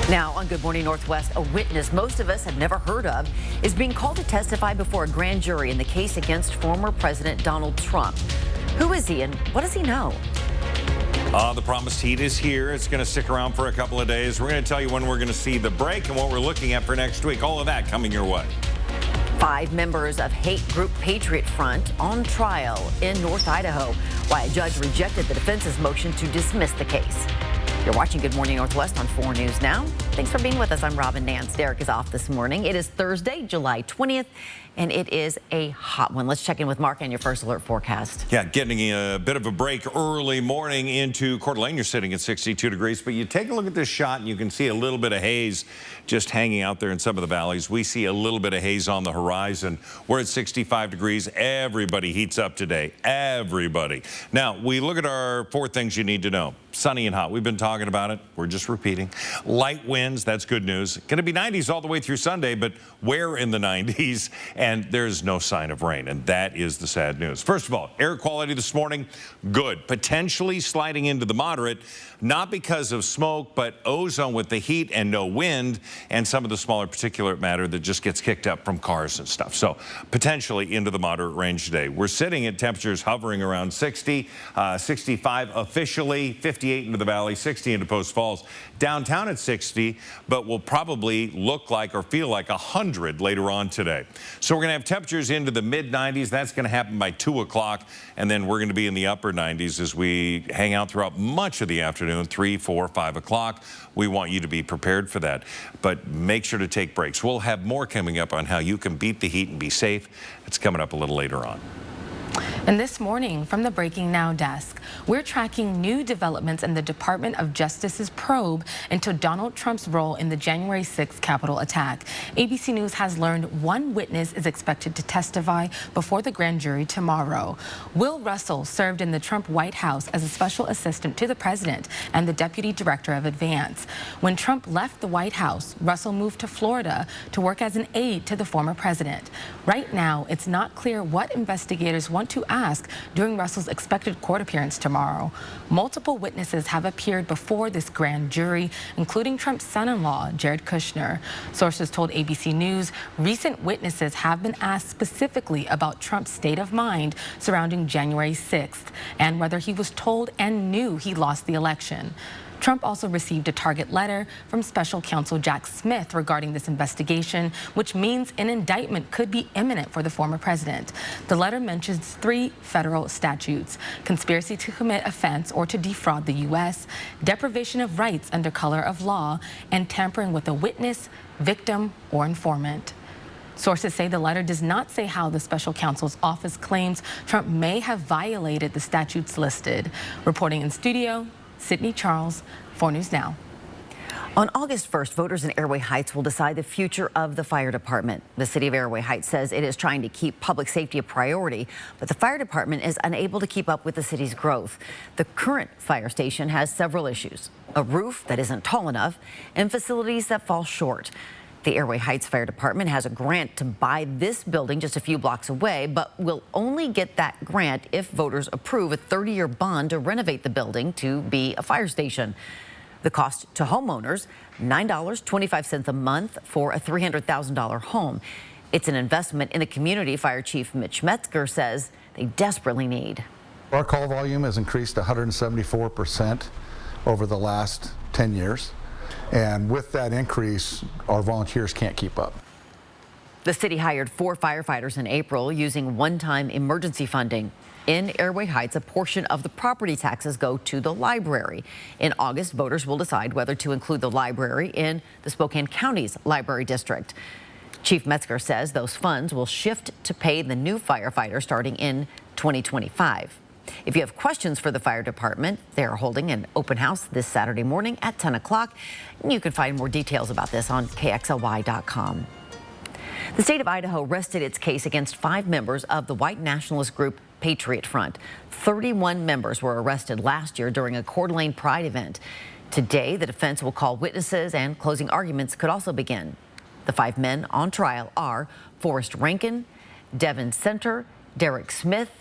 Now on Good Morning Northwest, a witness most of us have never heard of is being called to testify before a grand jury in the case against former President Donald Trump. Who is he and what does he know? The promised heat is here. It's going to stick around for a couple of days. We're going to tell you when we're going to see the break and what we're looking at for next week. All of that coming your way. 5 members of hate group Patriot Front on trial in North Idaho, why a judge rejected the defense's motion to dismiss the case. You're watching Good Morning Northwest on 4 News Now. Thanks for being with us. I'm Robin Nance. Derek is off this morning. It is Thursday, July 20th, and it is a hot one. Let's check in with Mark and your first alert forecast. Yeah, getting a bit of a break early morning into Coeur d'Alene. You're sitting at 62 degrees, but you take a look at this shot and you can see a little bit of haze just hanging out there in some of the valleys. We see a little bit of haze on the horizon. We're at 65 degrees. Everybody heats up today. Everybody. Now, we look at our 4 things you need to know. Sunny and hot. We've been talking about it. We're just repeating. Light winds. That's good news. Going to be 90s all the way through Sunday, but we're in the 90s, and there's no sign of rain, and that is the sad news. First of all, air quality this morning, good. Potentially sliding into the moderate, not because of smoke, but ozone with the heat and no wind, and some of the smaller particulate matter that just gets kicked up from cars and stuff. So potentially into the moderate range today. We're sitting at temperatures hovering around 60, 65 officially, 58 into the valley, 60 into Post Falls. Downtown at 60, but will probably look like or feel like 100 later on today. So we're going to have temperatures into the mid-90s. That's going to happen by 2 o'clock, and then we're going to be in the upper 90s as we hang out throughout much of the afternoon, 3, 4, 5 o'clock. We want you to be prepared for that, but make sure to take breaks. We'll have more coming up on how you can beat the heat and be safe. It's coming up a little later on. And this morning from the Breaking Now desk, we're tracking new developments in the Department of Justice's probe into Donald Trump's role in the January 6th Capitol attack. ABC News has learned one witness is expected to testify before the grand jury tomorrow. Will Russell served in the Trump White House as a special assistant to the president and the deputy director of Advance. When Trump left the White House, Russell moved to Florida to work as an aide to the former president. Right now, it's not clear what investigators want to ask during Russell's expected court appearance tomorrow. Multiple witnesses have appeared before this grand jury, including Trump's son-in-law, Jared Kushner. Sources told ABC News recent witnesses have been asked specifically about Trump's state of mind surrounding January 6th and whether he was told and knew he lost the election. Trump also received a target letter from special counsel Jack Smith regarding this investigation, which means an indictment could be imminent for the former president. The letter mentions 3 federal statutes: conspiracy to commit offense or to defraud the U.S., deprivation of rights under color of law, and tampering with a witness, victim, or informant. Sources say the letter does not say how the special counsel's office claims Trump may have violated the statutes listed. Reporting in studio, Sydney Charles, 4 News Now. On August 1st, voters in Airway Heights will decide the future of the fire department. The city of Airway Heights says it is trying to keep public safety a priority, but the fire department is unable to keep up with the city's growth. The current fire station has several issues: a roof that isn't tall enough and facilities that fall short. The Airway Heights Fire Department has a grant to buy this building just a few blocks away, but will only get that grant if voters approve a 30-year bond to renovate the building to be a fire station. The cost to homeowners, $9.25 a month for a $300,000 home. It's an investment in the community, Fire Chief Mitch Metzger says they desperately need. Our call volume has increased 174% over the last 10 years. And with that increase, our volunteers can't keep up. The city hired 4 firefighters in April using one-time emergency funding. In Airway Heights, a portion of the property taxes go to the library. In August, voters will decide whether to include the library in the Spokane County's library district. Chief Metzger says those funds will shift to pay the new firefighters starting in 2025. If you have questions for the fire department, they are holding an open house this Saturday morning at 10 o'clock. You can find more details about this on KXLY.com. The state of Idaho rested its case against 5 members of the white nationalist group Patriot Front. 31 members were arrested last year during a Coeur d'Alene Pride event. Today, the defense will call witnesses and closing arguments could also begin. The 5 men on trial are Forrest Rankin, Devin Center, Derek Smith,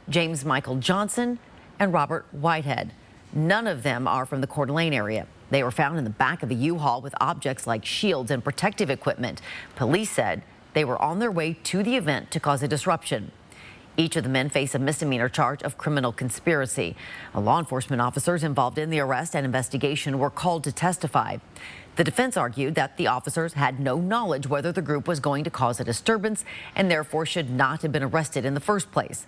James Michael Johnson, and Robert Whitehead. None of them are from the Coeur d'Alene area. They were found in the back of a U-Haul with objects like shields and protective equipment. Police said they were on their way to the event to cause a disruption. Each of the men face a misdemeanor charge of criminal conspiracy. Law enforcement officers involved in the arrest and investigation were called to testify. The defense argued that the officers had no knowledge whether the group was going to cause a disturbance and therefore should not have been arrested in the first place.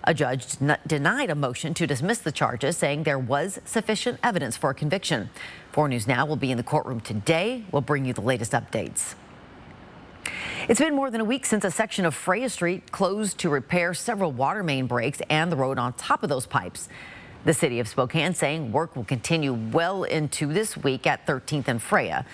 A judge denied a motion to dismiss the charges, saying there was sufficient evidence for a conviction. 4 News Now will be in the courtroom today. We'll bring you the latest updates. It's been more than a week since a section of Freya Street closed to repair several water main breaks and the road on top of those pipes. The city of Spokane saying work will continue well into this week at 13th and Freya.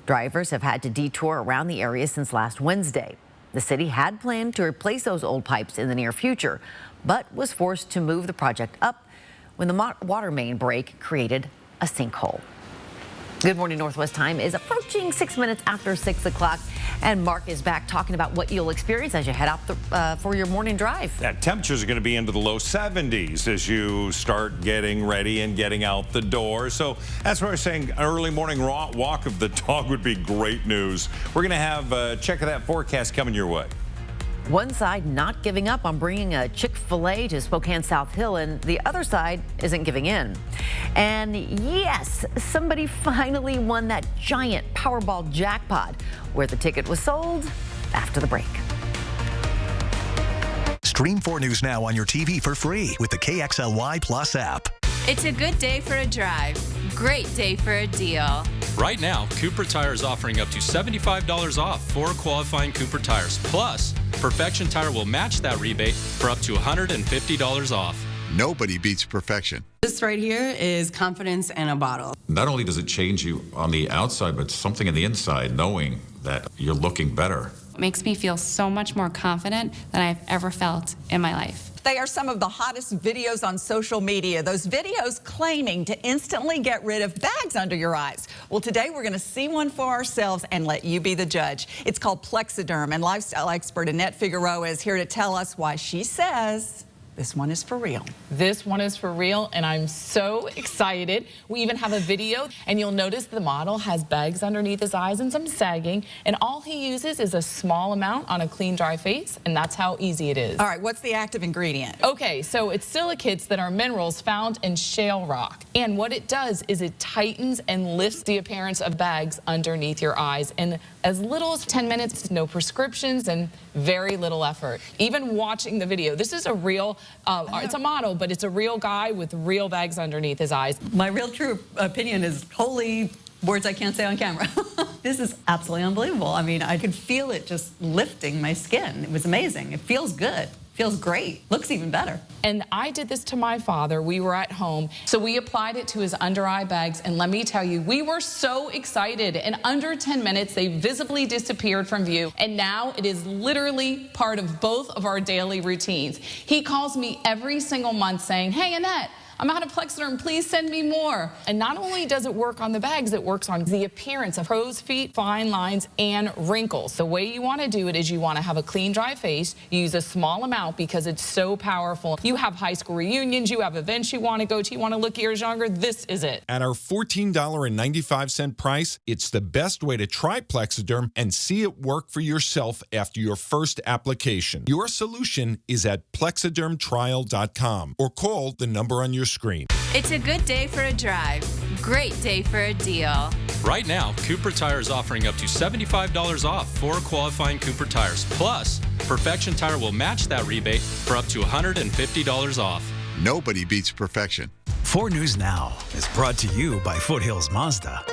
Drivers have had to detour around the area since last Wednesday. The city had planned to replace those old pipes in the near future, but was forced to move the project up when the water main break created a sinkhole. Good Morning Northwest time is approaching 6 minutes after 6 o'clock, and Mark is back talking about what you'll experience as you head out for your morning drive. Temperatures are going to be into the low 70s as you start getting ready and getting out the door. So that's what I was saying. An early morning walk of the dog would be great news. We're going to have a check of that forecast coming your way. One side not giving up on bringing a Chick-fil-A to Spokane South Hill, and the other side isn't giving in. And yes, somebody finally won that giant Powerball jackpot, where the ticket was sold after the break. Stream 4 News Now on your TV for free with the KXLY Plus app. It's a good day for a drive. Great day for a deal. Right now, Cooper Tire is offering up to $75 off 4 qualifying Cooper tires. Plus, Perfection Tire will match that rebate for up to $150 off. Nobody beats perfection. This right here is confidence in a bottle. Not only does it change you on the outside, but something on the inside, knowing that you're looking better. It makes me feel so much more confident than I've ever felt in my life. They are some of the hottest videos on social media. Those videos claiming to instantly get rid of bags under your eyes. Well, today we're going to see one for ourselves and let you be the judge. It's called Plexiderm, and lifestyle expert Annette Figueroa is here to tell us why she says this one is for real. This one is for real, and I'm so excited. We even have a video, and you'll notice the model has bags underneath his eyes and some sagging, and all he uses is a small amount on a clean, dry face, and that's how easy it is. All right, what's the active ingredient? Okay, so it's silicates that are minerals found in shale rock, and what it does is it tightens and lifts the appearance of bags underneath your eyes in as little as 10 minutes, no prescriptions, and very little effort. Even watching the video, this is a real, it's a model, but it's a real guy with real bags underneath his eyes. My real true opinion is holy words I can't say on camera. This is absolutely unbelievable. I mean, I could feel it just lifting my skin. It was amazing. It feels good. Feels great. Looks even better. And I did this to my father. We were at home, so we applied it to his under eye bags, and let me tell you, we were so excited. In under 10 minutes, they visibly disappeared from view, and now it is literally part of both of our daily routines. He calls me every single month saying, "Hey, Annette, I'm out of Plexiderm, please send me more." And not only does it work on the bags, it works on the appearance of crow's feet, fine lines, and wrinkles. The way you want to do it is you want to have a clean, dry face. You use a small amount because it's so powerful. You have high school reunions, you have events you want to go to, you want to look years younger, this is it. At our $14.95 price, it's the best way to try Plexiderm and see it work for yourself after your first application. Your solution is at plexidermtrial.com or call the number on your screen. It's a good day for a drive. Great day for a deal. Right now, Cooper Tire is offering up to $75 off 4 qualifying Cooper tires. Plus, Perfection Tire will match that rebate for up to $150 off. Nobody beats perfection. 4 News Now is brought to you by Foothills Mazda.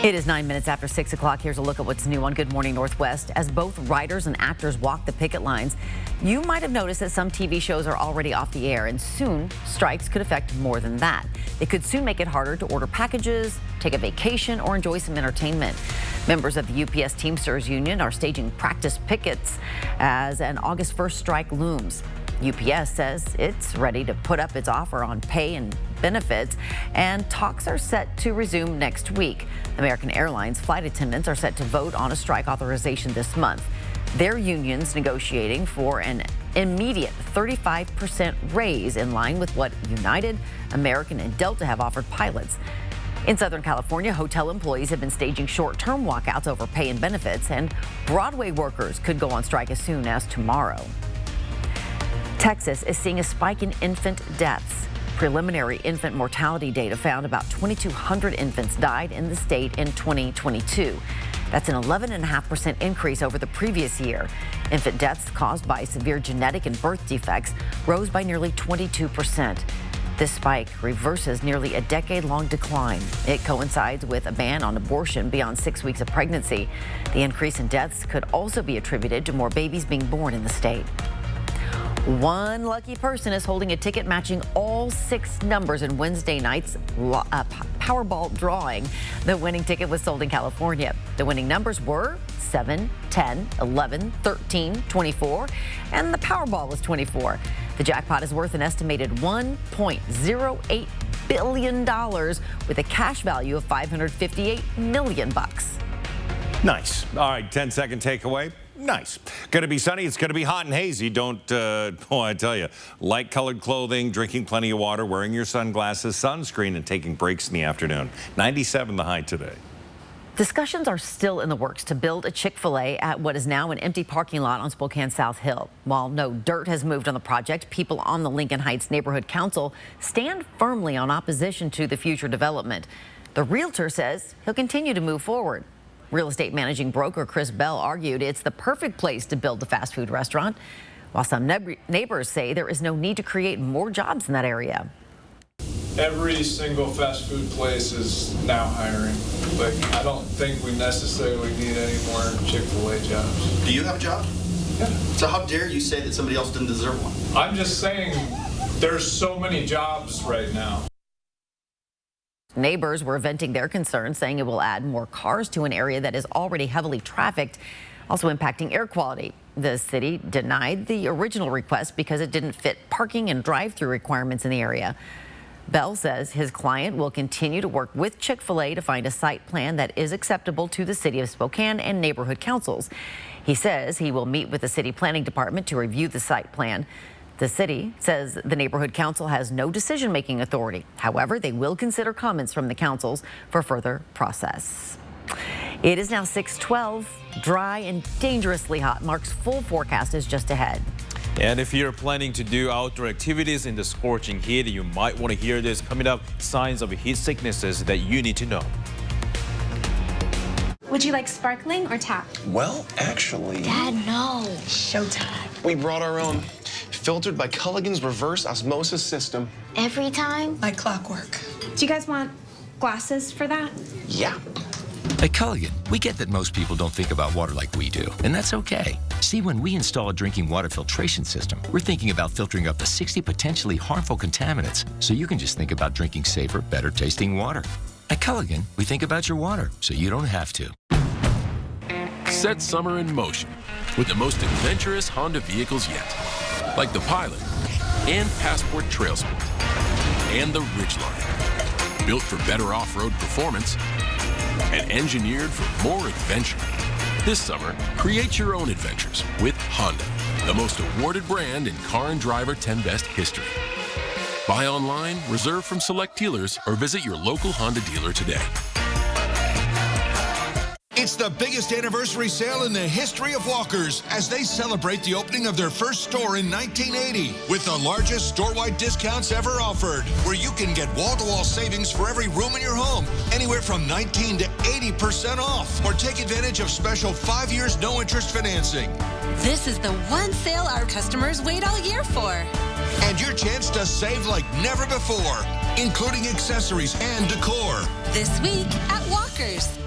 It is 9 minutes after 6 o'clock. Here's a look at what's new on Good Morning Northwest. As both writers and actors walk the picket lines, you might have noticed that some TV shows are already off the air, and soon strikes could affect more than that. They could soon make it harder to order packages, take a vacation, or enjoy some entertainment. Members of the UPS Teamsters Union are staging practice pickets as an August 1st strike looms. UPS says it's ready to put up its offer on pay and benefits, and talks are set to resume next week. American Airlines flight attendants are set to vote on a strike authorization this month. Their union's negotiating for an immediate 35% raise in line with what United, American, and Delta have offered pilots. In Southern California, hotel employees have been staging short-term walkouts over pay and benefits, and Broadway workers could go on strike as soon as tomorrow. Texas is seeing a spike in infant deaths. Preliminary infant mortality data found about 2,200 infants died in the state in 2022. That's an 11.5% increase over the previous year. Infant deaths caused by severe genetic and birth defects rose by nearly 22%. This spike reverses nearly a decade-long decline. It coincides with a ban on abortion beyond 6 weeks of pregnancy. The increase in deaths could also be attributed to more babies being born in the state. One lucky person is holding a ticket matching all 6 numbers in Wednesday night's Powerball drawing. The winning ticket was sold in California. The winning numbers were 7, 10, 11, 13, 24, and the Powerball was 24. The jackpot is worth an estimated $1.08 billion with a cash value of $558 million. Nice. All right, 10-second takeaway. Nice. Going to be sunny. It's going to be hot and hazy. Don't, I tell you, light colored clothing, drinking plenty of water, wearing your sunglasses, sunscreen, and taking breaks in the afternoon. 97 the high today. Discussions are still in the works to build a Chick-fil-A at what is now an empty parking lot on Spokane South Hill. While no dirt has moved on the project, people on the Lincoln Heights Neighborhood Council stand firmly on opposition to the future development. The realtor says he'll continue to move forward. Real estate managing broker Chris Bell argued it's the perfect place to build the fast food restaurant, while some neighbors say there is no need to create more jobs in that area. Every single fast food place is now hiring. Like, I don't think we necessarily need any more Chick-fil-A jobs. Do you have a job? Yeah. So how dare you say that somebody else didn't deserve one? I'm just saying there's so many jobs right now. Neighbors were venting their concerns, saying it will add more cars to an area that is already heavily trafficked, also impacting air quality. The city denied the original request because it didn't fit parking and drive-through requirements in the area. Bell says his client will continue to work with Chick-fil-A to find a site plan that is acceptable to the city of Spokane and neighborhood councils. He says he will meet with the city planning department to review the site plan. The city says the neighborhood council has no decision-making authority. However, they will consider comments from the councils for further process. It is now 6:12. Dry and dangerously hot. Mark's full forecast is just ahead. And if you're planning to do outdoor activities in the scorching heat, you might want to hear this. Coming up, signs of heat sicknesses that you need to know. Would you like sparkling or tap? Well, actually... Dad, no. Showtime. We brought our own, filtered by Culligan's reverse osmosis system. Every time? Like clockwork. Do you guys want glasses for that? Yeah. At Culligan, we get that most people don't think about water like we do, and that's okay. See, when we install a drinking water filtration system, we're thinking about filtering up to 60 potentially harmful contaminants, so you can just think about drinking safer, better tasting water. At Culligan, we think about your water, so you don't have to. Set summer in motion with the most adventurous Honda vehicles yet, like the Pilot and Passport Trail Sport and the Ridgeline, built for better off-road performance and engineered for more adventure. This summer, create your own adventures with Honda, the most awarded brand in Car and Driver 10 Best history. Buy online, reserve from select dealers, or visit your local Honda dealer today. It's the biggest anniversary sale in the history of Walkers as they celebrate the opening of their first store in 1980 with the largest store-wide discounts ever offered, where you can get wall-to-wall savings for every room in your home, anywhere from 19 to 80% off, or take advantage of special 5 years no-interest financing. This is the one sale our customers wait all year for. And your chance to save like never before, including accessories and decor. This week at Walkers.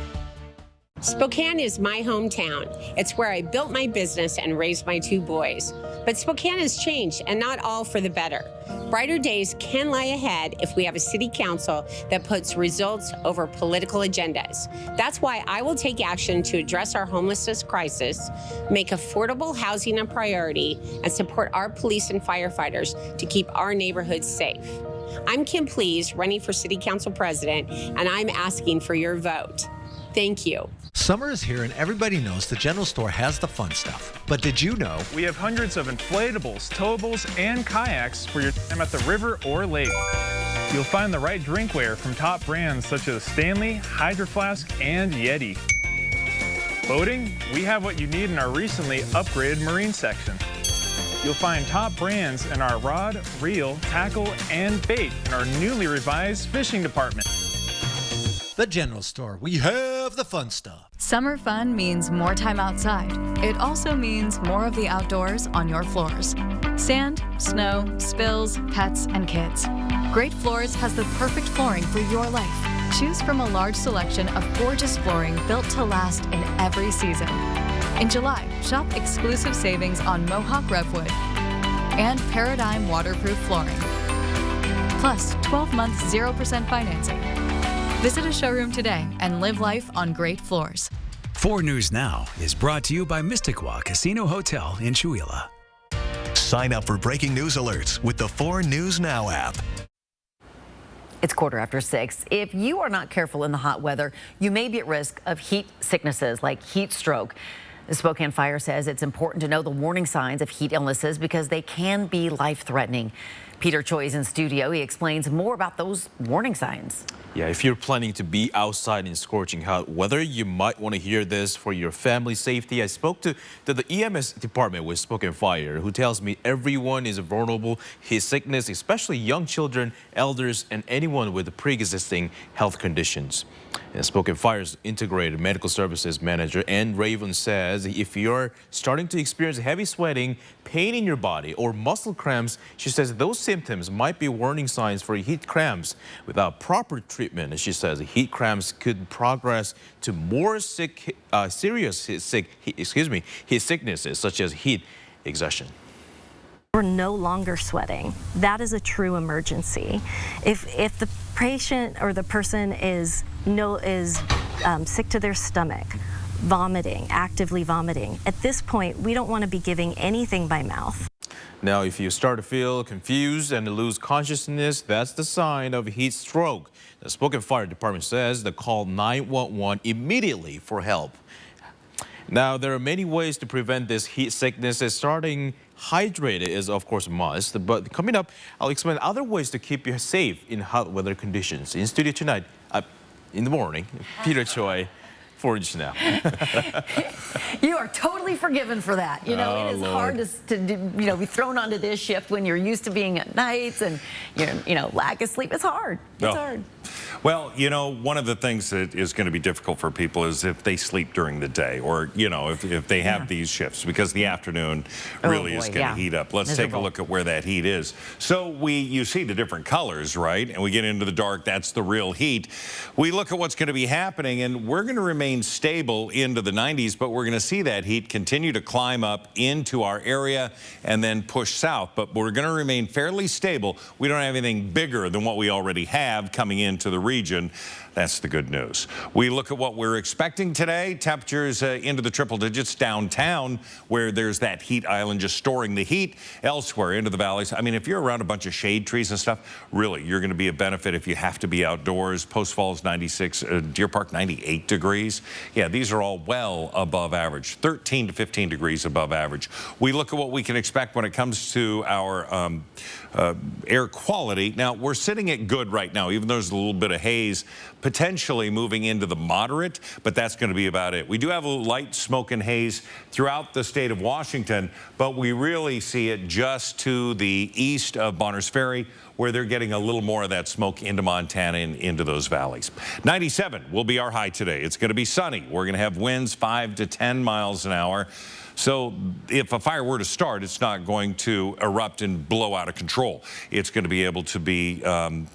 Spokane is my hometown. It's where I built my business and raised my 2 boys. But Spokane has changed, and not all for the better. Brighter days can lie ahead if we have a city council that puts results over political agendas. That's why I will take action to address our homelessness crisis, make affordable housing a priority, and support our police and firefighters to keep our neighborhoods safe. I'm Kim Pleas, running for City Council President, and I'm asking for your vote. Thank you. Summer is here and everybody knows the General Store has the fun stuff. But did you know? We have hundreds of inflatables, towables, and kayaks for your time at the river or lake. You'll find the right drinkware from top brands such as Stanley, Hydro Flask, and Yeti. Boating, we have what you need in our recently upgraded marine section. You'll find top brands in our rod, reel, tackle, and bait in our newly revised fishing department. The General Store. We have the fun stuff. Summer fun means more time outside. It also means more of the outdoors on your floors. Sand, snow, spills, pets, and kids. Great Floors has the perfect flooring for your life. Choose from a large selection of gorgeous flooring built to last in every season. In July, shop exclusive savings on Mohawk Redwood and Paradigm waterproof flooring. Plus 12 months 0% financing. Visit a showroom today and live life on Great Floors. 4 News Now is brought to you by Mysticwa Casino Hotel in Chewelah. Sign up for breaking news alerts with the 4 News Now app. It's 6:15. If you are not careful in the hot weather, you may be at risk of heat sicknesses like heat stroke. The Spokane Fire says it's important to know the warning signs of heat illnesses because they can be life-threatening. Peter Choi is in studio. He explains more about those warning signs. Yeah, if you're planning to be outside in scorching hot weather, you might want to hear this for your family's safety. I spoke to the EMS department with Spokane Fire, who tells me everyone is vulnerable to heat sickness, especially young children, elders, and anyone with pre-existing health conditions. And Spokane Fire's Integrated Medical Services Manager, Ann Raven, says if you're starting to experience heavy sweating, pain in your body, or muscle cramps, she says those symptoms might be warning signs for heat cramps. Without proper treatment, she says heat cramps could progress to more serious heat sicknesses such as heat exhaustion. We're no longer sweating. That is a true emergency. If the patient or the person is sick to their stomach, vomiting, actively vomiting, at this point, we don't want to be giving anything by mouth. Now, if you start to feel confused and lose consciousness, that's the sign of heat stroke. The Spokane Fire Department says to call 911 immediately for help. Now, there are many ways to prevent this heat sickness. Starting hydrated is, of course, a must. But coming up, I'll explain other ways to keep you safe in hot weather conditions. In studio tonight, in the morning, Peter Choi. 4 News Now. You are totally forgiven for that. You know, it is hard to be thrown onto this shift when you're used to being at nights and lack of sleep. It's hard. It's hard. Well, one of the things that is going to be difficult for people is if they sleep during the day or, if they have these shifts because the afternoon really is going to heat up. Let's take a look at where that heat is. So you see the different colors, right? And we get into the dark. That's the real heat. We look at what's going to be happening, and we're going to remain stable into the 90s, but we're going to see that heat continue to climb up into our area and then push south. But we're going to remain fairly stable. We don't have anything bigger than what we already have coming into the region. That's the good news. We look at what we're expecting today. Temperatures into the triple digits downtown, where there's that heat island just storing the heat. Elsewhere into the valleys. I mean, if you're around a bunch of shade trees and stuff, really, you're going to be a benefit if you have to be outdoors. Post Falls 96, Deer Park 98 degrees. Yeah, these are all well above average. 13 to 15 degrees above average. We look at what we can expect when it comes to our air quality. Now, we're sitting at good right now, even though there's a little bit of haze, potentially moving into the moderate, but that's going to be about it. We do have a light smoke and haze throughout the state of Washington, but we really see it just to the east of Bonners Ferry, where they're getting a little more of that smoke into Montana and into those valleys. 97 will be our high today. It's going to be sunny. We're going to have winds 5 to 10 miles an hour. So if a fire were to start, it's not going to erupt and blow out of control. It's going to be able to be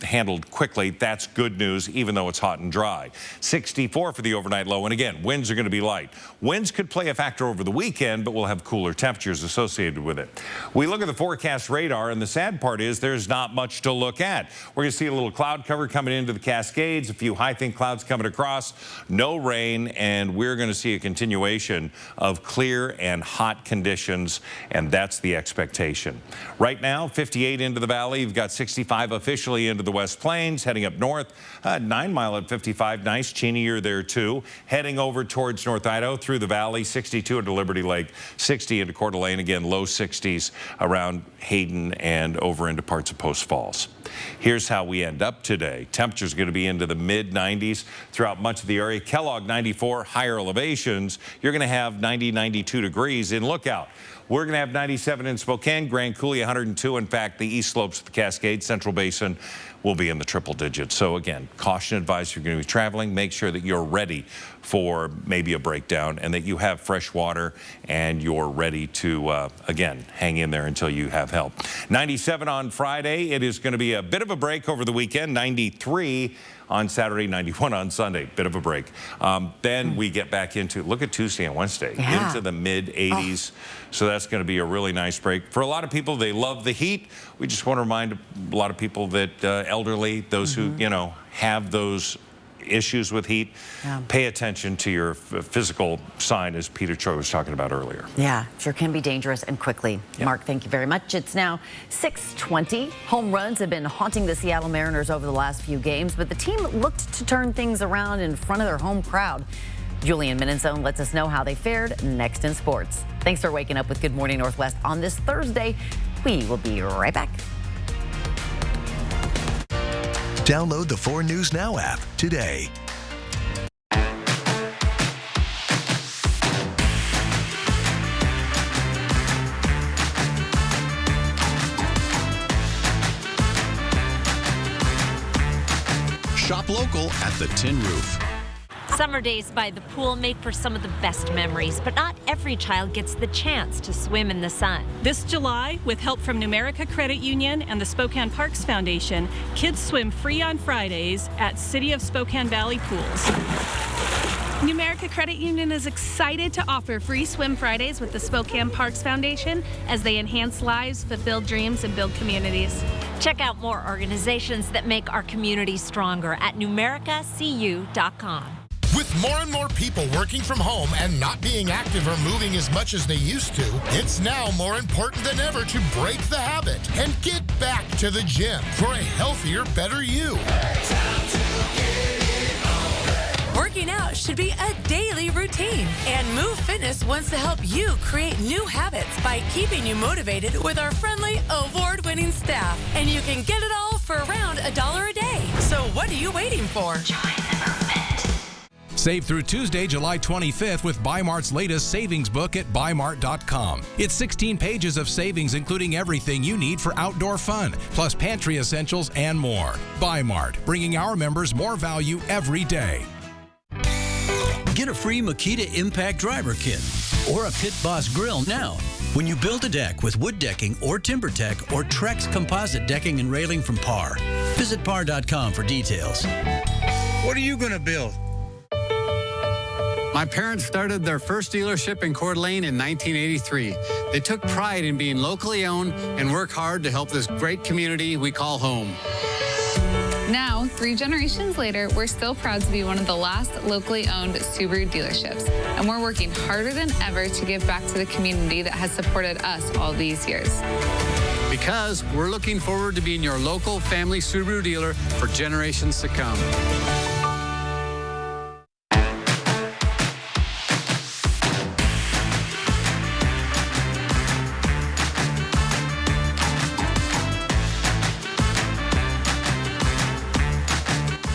handled quickly. That's good news, even though it's hot and dry. 64 for the overnight low. And again, winds are going to be light. Winds could play a factor over the weekend, but we'll have cooler temperatures associated with it. We look at the forecast radar, and the sad part is there's not much much to look at. We're going to see a little cloud cover coming into the Cascades, a few high thin clouds coming across, no rain, and we're going to see a continuation of clear and hot conditions, and that's the expectation. Right now, 58 into the valley. You've got 65 officially into the West Plains, heading up north. 9 Mile at 55, nice. Cheney, you're there too. Heading over towards North Idaho through the valley, 62 into Liberty Lake, 60 into Coeur d'Alene, again low 60s around Hayden and over into parts of Post Falls. Here's how we end up today. Temperatures going to be into the mid 90s throughout much of the area. Kellogg 94, higher elevations. You're going to have 90, 92 degrees in Lookout. We're going to have 97 in Spokane, Grand Coulee 102. In fact, the east slopes of the Cascades, Central Basin will be in the triple digits. So again, caution advice if you're going to be traveling. Make sure that you're ready for maybe a breakdown and that you have fresh water and you're ready to, again, hang in there until you have help. 97 on Friday. It is going to be a bit of a break over the weekend. 93 on Saturday, 91 on Sunday. Bit of a break. Then we get back into, look at Tuesday and Wednesday, into the mid 80s. So that's going to be a really nice break. For a lot of people, they love the heat. We just want to remind a lot of people that elderly, those who, you know, have those issues with heat, pay attention to your physical sign, as Peter Choi was talking about earlier. Yeah, sure can be dangerous and quickly. Yep. Mark, thank you very much. It's now 6:20. Home runs have been haunting the Seattle Mariners over the last few games, but the team looked to turn things around in front of their home crowd. Julian Minenzone lets us know how they fared next in sports. Thanks for waking up with Good Morning Northwest on this Thursday. We will be right back. Download the 4 News Now app today. Shop local at the Tin Roof. Summer days by the pool make for some of the best memories, but not every child gets the chance to swim in the sun. This July, with help from Numerica Credit Union and the Spokane Parks Foundation, kids swim free on Fridays at City of Spokane Valley pools. Numerica Credit Union is excited to offer free swim Fridays with the Spokane Parks Foundation as they enhance lives, fulfill dreams, and build communities. Check out more organizations that make our community stronger at numericacu.com. With more and more people working from home and not being active or moving as much as they used to, it's now more important than ever to break the habit and get back to the gym for a healthier, better you. Working out should be a daily routine, and Move Fitness wants to help you create new habits by keeping you motivated with our friendly, award-winning staff. And you can get it all for around $1 a day. So what are you waiting for? Join the movement. Save through Tuesday, July 25th with Bi-Mart's latest savings book at Bi-Mart.com. It's 16 pages of savings, including everything you need for outdoor fun, plus pantry essentials and more. Bi-Mart, bringing our members more value every day. Get a free Makita Impact Driver Kit or a Pit Boss grill now when you build a deck with wood decking or TimberTech or Trex composite decking and railing from Par. Visit par.com for details. What are you going to build? My parents started their first dealership in Coeur d'Alene in 1983. They took pride in being locally owned and work hard to help this great community we call home. Now, 3 generations later, we're still proud to be one of the last locally owned Subaru dealerships, and we're working harder than ever to give back to the community that has supported us all these years. Because we're looking forward to being your local family Subaru dealer for generations to come.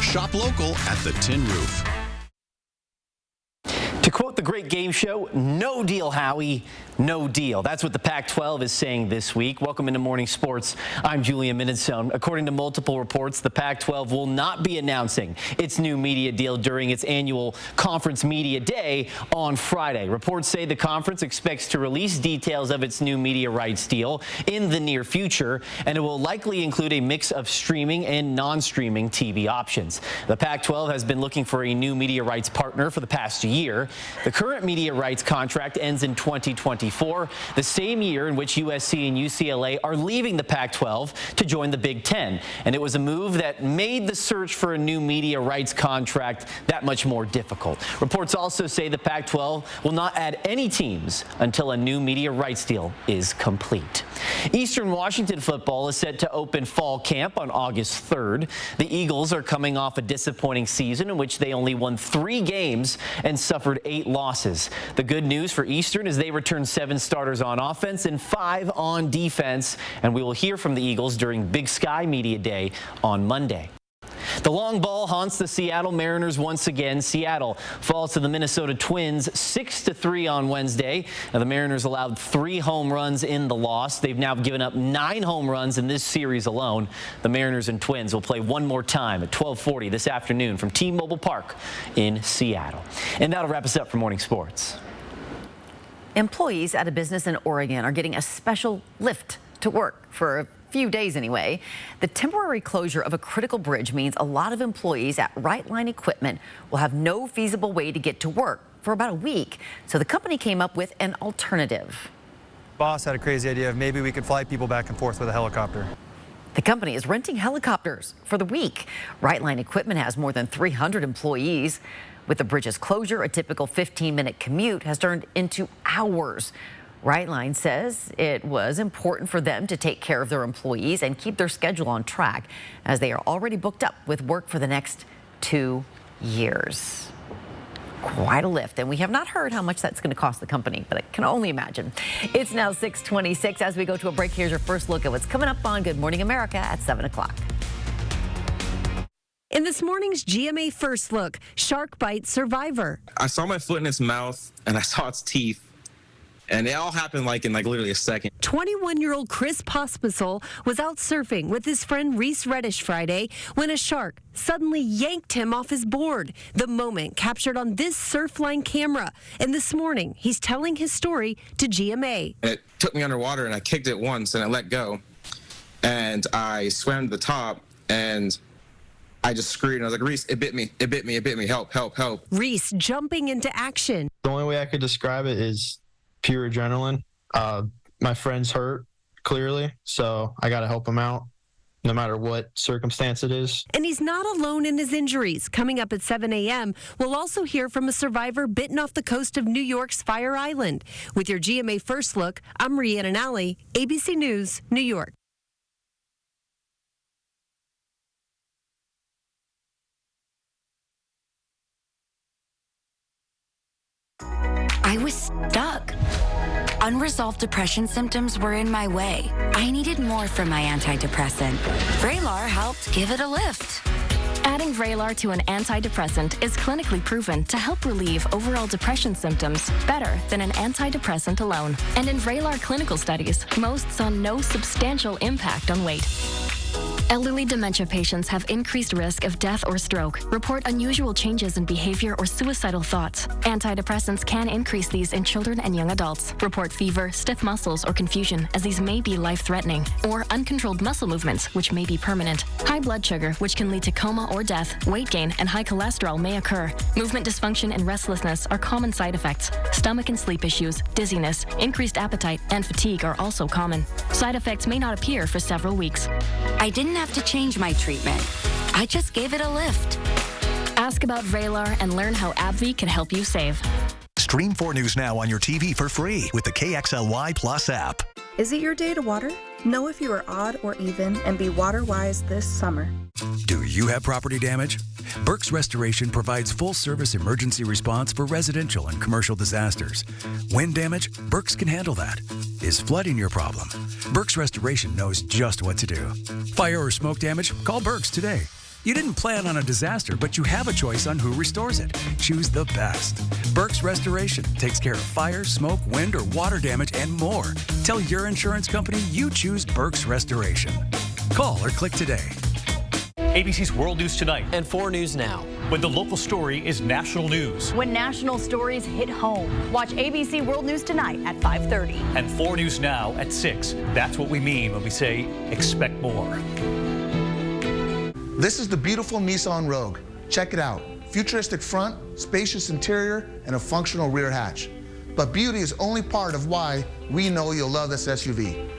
Shop local at the Tin Roof. To quote the great game show, no deal, Howie, no deal. That's what the Pac-12 is saying this week. Welcome into Morning Sports. I'm Julian Minenzone. According to multiple reports, the Pac-12 will not be announcing its new media deal during its annual Conference Media Day on Friday. Reports say the conference expects to release details of its new media rights deal in the near future, and it will likely include a mix of streaming and non-streaming TV options. The Pac-12 has been looking for a new media rights partner for the past year. The current media rights contract ends in 2025. 2024, the same year in which USC and UCLA are leaving the Pac-12 to join the Big Ten. And it was a move that made the search for a new media rights contract that much more difficult. Reports also say the Pac-12 will not add any teams until a new media rights deal is complete. Eastern Washington football is set to open fall camp on August 3rd. The Eagles are coming off a disappointing season in which they only won 3 games and suffered 8 losses. The good news for Eastern is they return 7 starters on offense and 5 on defense, and we will hear from the Eagles during Big Sky Media Day on Monday. The long ball haunts the Seattle Mariners once again. Seattle falls to the Minnesota Twins 6-3 on Wednesday. Now, the Mariners allowed 3 home runs in the loss. They've now given up 9 home runs in this series alone. The Mariners and Twins will play one more time at 12:40 this afternoon from T-Mobile Park in Seattle. And that'll wrap us up for Morning Sports. Employees at a business in Oregon are getting a special lift to work for a few days anyway. The temporary closure of a critical bridge means a lot of employees at Right Line Equipment will have no feasible way to get to work for about a week. So the company came up with an alternative. Boss had a crazy idea of maybe we could fly people back and forth with a helicopter. The company is renting helicopters for the week. Right Line Equipment has more than 300 employees. With the bridge's closure, a typical 15-minute commute has turned into hours. Right Line says it was important for them to take care of their employees and keep their schedule on track, as they are already booked up with work for the next 2 years. Quite a lift, and we have not heard how much that's going to cost the company, but I can only imagine. It's now 6:26. As we go to a break, here's your first look at what's coming up on Good Morning America at 7 o'clock. In this morning's GMA First Look, shark bite survivor. I saw my foot in its mouth, and I saw its teeth. And it all happened in literally a second. 21-year-old Chris Pospisil was out surfing with his friend Reese Reddish Friday when a shark suddenly yanked him off his board. The moment captured on this Surfline camera. And this morning, he's telling his story to GMA. And it took me underwater, and I kicked it once, and I let go. And I swam to the top, and I just screamed. I was like, Reese, it bit me, it bit me, it bit me. Help, help, help. Reese jumping into action. The only way I could describe it is pure adrenaline. My friend's hurt, clearly, so I got to help him out, no matter what circumstance it is. And he's not alone in his injuries. Coming up at 7 a.m., we'll also hear from a survivor bitten off the coast of New York's Fire Island. With your GMA First Look, I'm Rhiannon Alley, ABC News, New York. I was stuck. Unresolved depression symptoms were in my way. I needed more from my antidepressant. Vraylar helped give it a lift. Adding Vraylar to an antidepressant is clinically proven to help relieve overall depression symptoms better than an antidepressant alone. And in Vraylar clinical studies, most saw no substantial impact on weight. Elderly dementia patients have increased risk of death or stroke, report unusual changes in behavior or suicidal thoughts. Antidepressants can increase these in children and young adults, report fever, stiff muscles, or confusion, as these may be life-threatening, or uncontrolled muscle movements, which may be permanent. High blood sugar, which can lead to coma or death, weight gain, and high cholesterol may occur. Movement dysfunction and restlessness are common side effects. Stomach and sleep issues, dizziness, increased appetite, and fatigue are also common. Side effects may not appear for several weeks. I didn't have to change my treatment. I just gave it a lift. Ask about Vraylar and learn how AbbVie can help you save. Stream 4 News Now on your TV for free with the KXLY Plus app. Is it your day to water? Know if you are odd or even and be water wise this summer. Do you have property damage? Burke's Restoration provides full-service emergency response for residential and commercial disasters. Wind damage? Burke's can handle that. Is flooding your problem? Burke's Restoration knows just what to do. Fire or smoke damage? Call Burke's today. You didn't plan on a disaster, but you have a choice on who restores it. Choose the best. Burke's Restoration takes care of fire, smoke, wind, or water damage and more. Tell your insurance company you choose Burke's Restoration. Call or click today. ABC's World News Tonight. And 4 News Now. When the local story is national news. When national stories hit home. Watch ABC World News Tonight at 5:30. And 4 News Now at 6. That's what we mean when we say expect more. This is the beautiful Nissan Rogue. Check it out. Futuristic front, spacious interior, and a functional rear hatch. but beauty is only part of why we know you'll love this SUV.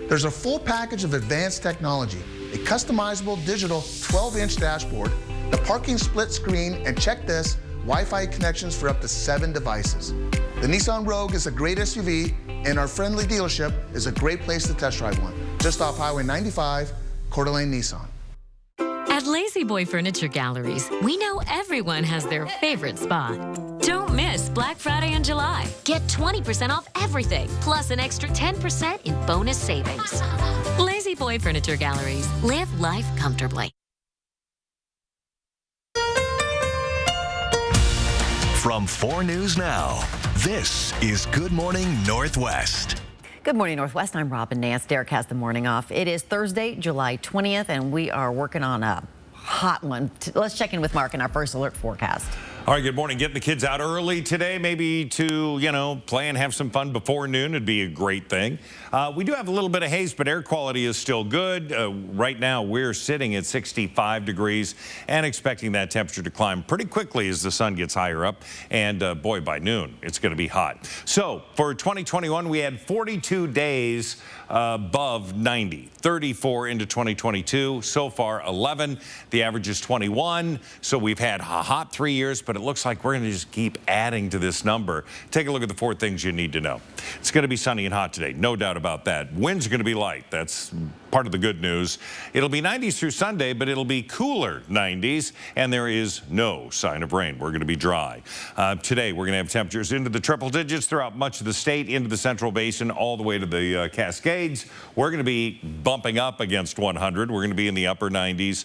There's a full package of advanced technology, a customizable digital 12-inch dashboard, the parking split screen, and check this, Wi-Fi connections for up to 7 devices. The Nissan Rogue is a great SUV, and our friendly dealership is a great place to test drive one. Just off Highway 95, Coeur d'Alene Nissan. At Lazy Boy Furniture Galleries, we know everyone has their favorite spot. Don't miss Black Friday in July. Get 20% off everything, plus an extra 10% in bonus savings. Lazy Boy Furniture Galleries. Live life comfortably. From 4 News Now, this is Good Morning Northwest. Good morning, Northwest. I'm Robin Nance. Derek has the morning off. It is Thursday, July 20th, and we are working on a hot one. Let's check in with Mark in our first alert forecast. All right, good morning. Getting the kids out early today, maybe to, play and have some fun before noon would be a great thing. We do have a little bit of haze, but air quality is still good. Right now, we're sitting at 65 degrees and expecting that temperature to climb pretty quickly as the sun gets higher up. And boy, by noon, it's going to be hot. So for 2021, we had 42 days above 90, 34 into 2022. So far, 11. The average is 21. So we've had a hot 3 years, but it looks like we're going to just keep adding to this number. Take a look at the 4 things you need to know. It's going to be sunny and hot today, no doubt about that. Winds are going to be light. That's part of the good news. It'll be 90s through Sunday, but it'll be cooler 90s, and there is no sign of rain. We're going to be dry. Today, we're going to have temperatures into the triple digits throughout much of the state, into the Central Basin, all the way to the Cascades. We're going to be bumping up against 100. We're going to be in the upper 90s.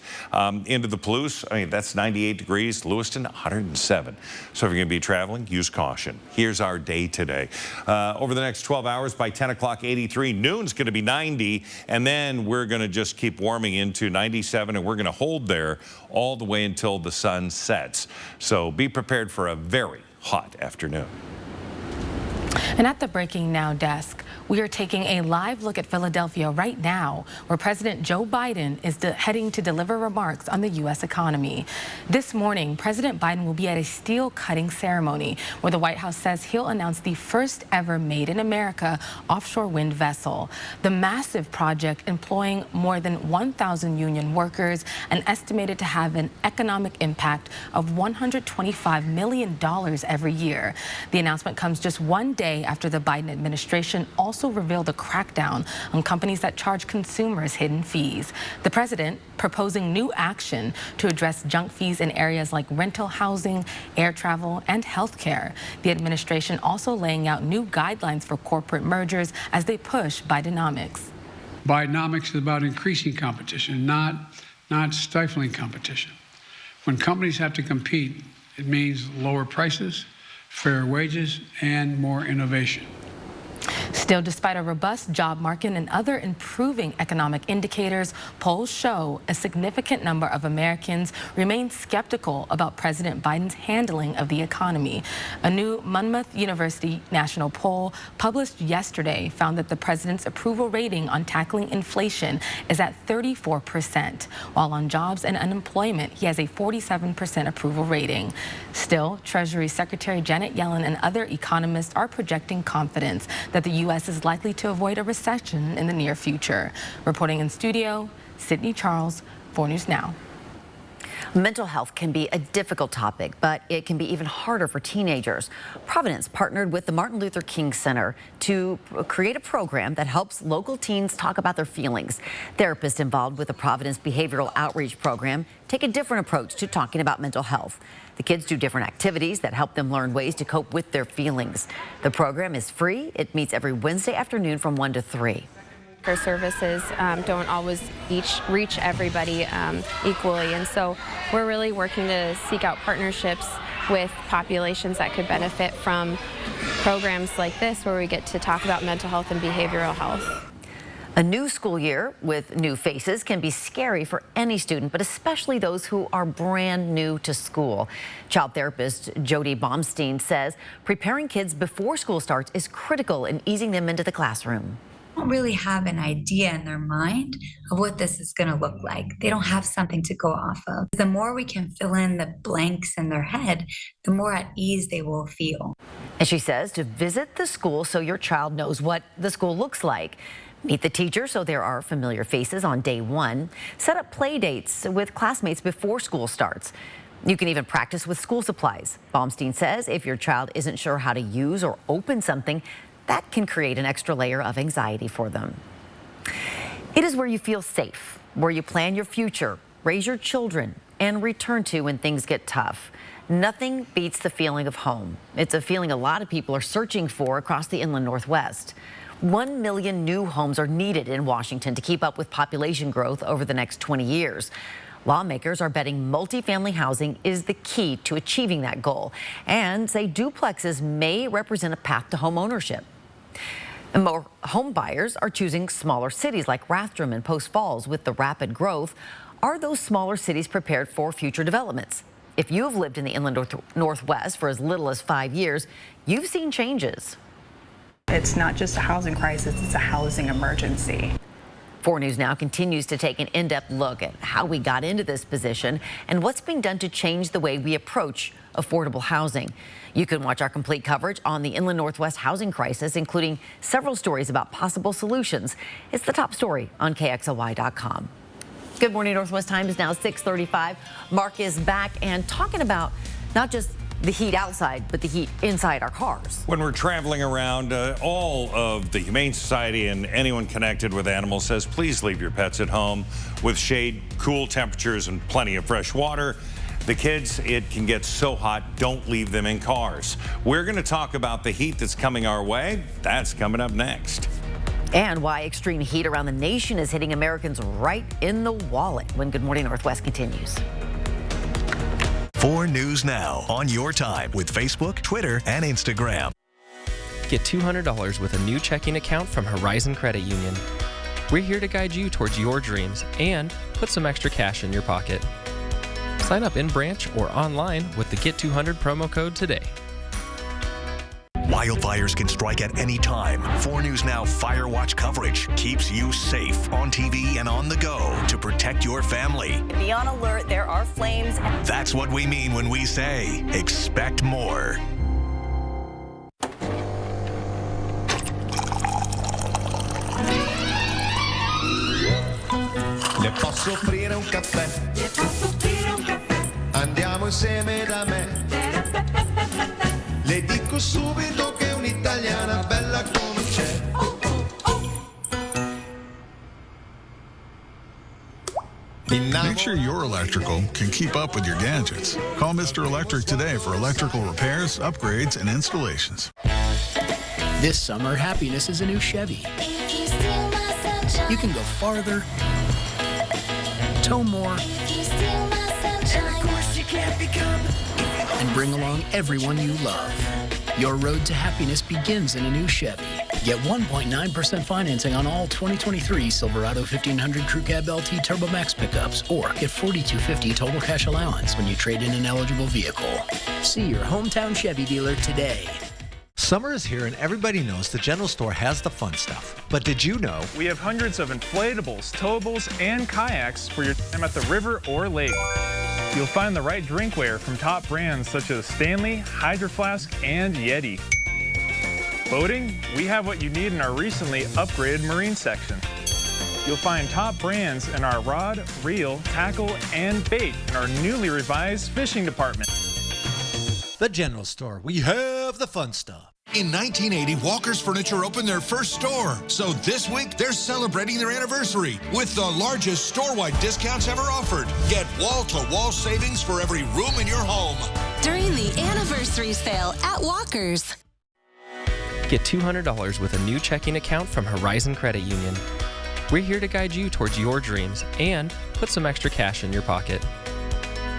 Into the Palouse, that's 98 degrees. Lewiston, 107. So if you're going to be traveling, use caution. Here's our day today. Over the next 12 hours, by 10 o'clock, 83. Noon's going to be 90, and then we're going to just keep warming into 97, and we're going to hold there all the way until the sun sets. So be prepared for a very hot afternoon. And at the Breaking Now desk, we are taking a live look at Philadelphia right now, where President Joe Biden is heading to deliver remarks on the U.S. economy. This morning, President Biden will be at a steel cutting ceremony where the White House says he'll announce the first ever made in America offshore wind vessel. The massive project, employing more than 1,000 union workers and estimated to have an economic impact of $125 million every year. The announcement comes just one day after the Biden administration also revealed a crackdown on companies that charge consumers hidden fees. The president proposing new action to address junk fees in areas like rental housing, air travel, and healthcare. The administration also laying out new guidelines for corporate mergers as they push Bidenomics. Bidenomics is about increasing competition, not stifling competition. When companies have to compete, it means lower prices, fair wages, and more innovation. Still, despite a robust job market and other improving economic indicators, polls show a significant number of Americans remain skeptical about President Biden's handling of the economy. A new Monmouth University national poll published yesterday found that the president's approval rating on tackling inflation is at 34%, while on jobs and unemployment, he has a 47% approval rating. Still, Treasury Secretary Janet Yellen and other economists are projecting confidence that the U.S. is likely to avoid a recession in the near future. Reporting in studio, Sydney Charles, 4 News Now. Mental health can be a difficult topic, but it can be even harder for teenagers. Providence partnered with the Martin Luther King Center to create a program that helps local teens talk about their feelings. Therapists involved with the Providence Behavioral Outreach Program take a different approach to talking about mental health. The kids do different activities that help them learn ways to cope with their feelings. The program is free. It meets every Wednesday afternoon from 1 to 3. Our services don't always reach everybody equally, and so we're really working to seek out partnerships with populations that could benefit from programs like this, where we get to talk about mental health and behavioral health. A new school year with new faces can be scary for any student, but especially those who are brand new to school. Child therapist Jody Baumstein says preparing kids before school starts is critical in easing them into the classroom. Don't really have an idea in their mind of what this is going to look like. They don't have something to go off of. The more we can fill in the blanks in their head, the more at ease they will feel. And she says to visit the school so your child knows what the school looks like. Meet the teacher so there are familiar faces on day one. Set up play dates with classmates before school starts. You can even practice with school supplies. Baumstein says if your child isn't sure how to use or open something, that can create an extra layer of anxiety for them. It is where you feel safe, where you plan your future, raise your children, and return to when things get tough. Nothing beats the feeling of home. It's a feeling a lot of people are searching for across the inland Northwest. 1 million new homes are needed in Washington to keep up with population growth over the next 20 years. Lawmakers are betting multifamily housing is the key to achieving that goal and say duplexes may represent a path to home ownership. And more home buyers are choosing smaller cities like Rathdrum and Post Falls. With the rapid growth, are those smaller cities prepared for future developments? If you have lived in the inland Northwest for as little as 5 years, you've seen changes. It's not just a housing crisis, it's a housing emergency. 4 News Now continues to take an in-depth look at how we got into this position and what's being done to change the way we approach affordable housing. You can watch our complete coverage on the inland Northwest housing crisis, including several stories about possible solutions. It's the top story on KXLY.com. Good morning, Northwest. Time is now 6:35. Mark is back and talking about not just the heat outside, but the heat inside our cars. When we're traveling around, all of the Humane Society and anyone connected with animals says, please leave your pets at home with shade, cool temperatures, and plenty of fresh water. The kids, it can get so hot, don't leave them in cars. We're going to talk about the heat that's coming our way. That's coming up next. And why extreme heat around the nation is hitting Americans right in the wallet when Good Morning Northwest continues. 4 News Now on your time with Facebook, Twitter, and Instagram. Get $200 with a new checking account from Horizon Credit Union. We're here to guide you towards your dreams and put some extra cash in your pocket. Sign up in branch or online with the Get 200 promo code today. Wildfires can strike at any time. 4 News Now Fire Watch coverage keeps you safe on TV and on the go to protect your family. Be on alert, there are flames. That's what we mean when we say expect more. Le posso offrire un caffè? Andiamo insieme da me. Le dico subito che un'italiana bella come c'è. Make sure your electrical can keep up with your gadgets. Call Mr. Electric today for electrical repairs, upgrades, and installations. This summer, happiness is a new Chevy. You can go farther, tow more, and of course you can't become, and bring along everyone you love. Your road to happiness begins in a new Chevy. Get 1.9% financing on all 2023 Silverado 1500 Crew Cab LT Turbo Max pickups, or get $4,250 total cash allowance when you trade in an eligible vehicle. See your hometown Chevy dealer today. Summer is here and everybody knows the General Store has the fun stuff. But did you know? We have hundreds of inflatables, towables, and kayaks for your time at the river or lake. You'll find the right drinkware from top brands such as Stanley, Hydro Flask, and Yeti. Boating, we have what you need in our recently upgraded marine section. You'll find top brands in our rod, reel, tackle, and bait in our newly revised fishing department. The General Store. We have the fun stuff. In 1980, Walker's Furniture opened their first store. So this week, they're celebrating their anniversary with the largest store-wide discounts ever offered. Get wall-to-wall savings for every room in your home. During the anniversary sale at Walker's. Get $200 with a new checking account from Horizon Credit Union. We're here to guide you towards your dreams and put some extra cash in your pocket.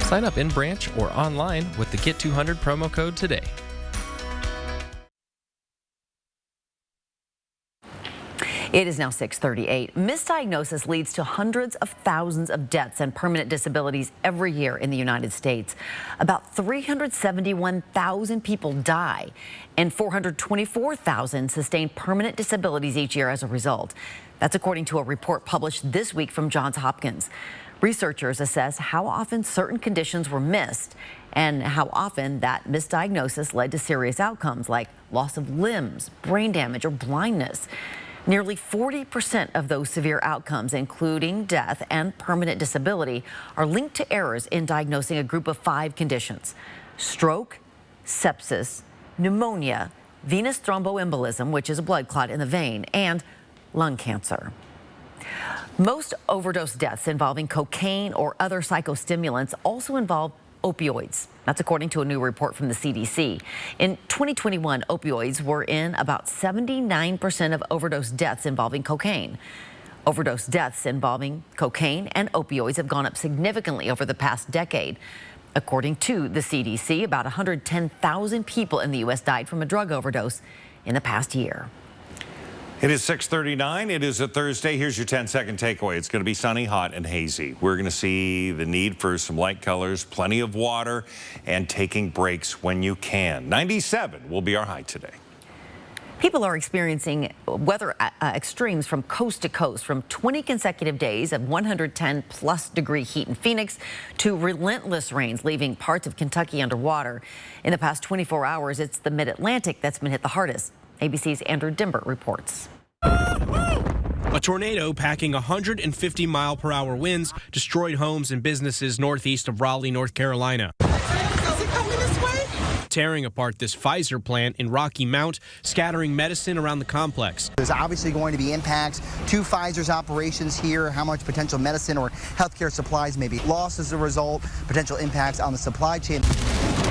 Sign up in branch or online with the Get 200 promo code today. It is now 6:38. Misdiagnosis leads to hundreds of thousands of deaths and permanent disabilities every year in the United States. About 371,000 people die, and 424,000 sustain permanent disabilities each year as a result. That's according to a report published this week from Johns Hopkins. Researchers assess how often certain conditions were missed and how often that misdiagnosis led to serious outcomes like loss of limbs, brain damage, or blindness. Nearly 40% of those severe outcomes, including death and permanent disability, are linked to errors in diagnosing a group of 5 conditions: stroke, sepsis, pneumonia, venous thromboembolism, which is a blood clot in the vein, and lung cancer. Most overdose deaths involving cocaine or other psychostimulants also involve opioids. That's according to a new report from the CDC. In 2021, opioids were in about 79% of overdose deaths involving cocaine. Overdose deaths involving cocaine and opioids have gone up significantly over the past decade. According to the CDC, about 110,000 people in the U.S. died from a drug overdose in the past year. It is 6:39. It is a Thursday. Here's your 10-second takeaway. It's going to be sunny, hot, and hazy. We're going to see the need for some light colors, plenty of water, and taking breaks when you can. 97 will be our high today. People are experiencing weather extremes from coast to coast, from 20 consecutive days of 110-plus degree heat in Phoenix to relentless rains, leaving parts of Kentucky underwater. In the past 24 hours, it's the mid-Atlantic that's been hit the hardest. ABC's Andrew Dimbert reports. A tornado packing 150-mile-per-hour winds destroyed homes and businesses northeast of Raleigh, North Carolina. Tearing apart this Pfizer plant in Rocky Mount, scattering medicine around the complex. There's obviously going to be impacts to Pfizer's operations here, how much potential medicine or healthcare supplies may be lost as a result, potential impacts on the supply chain.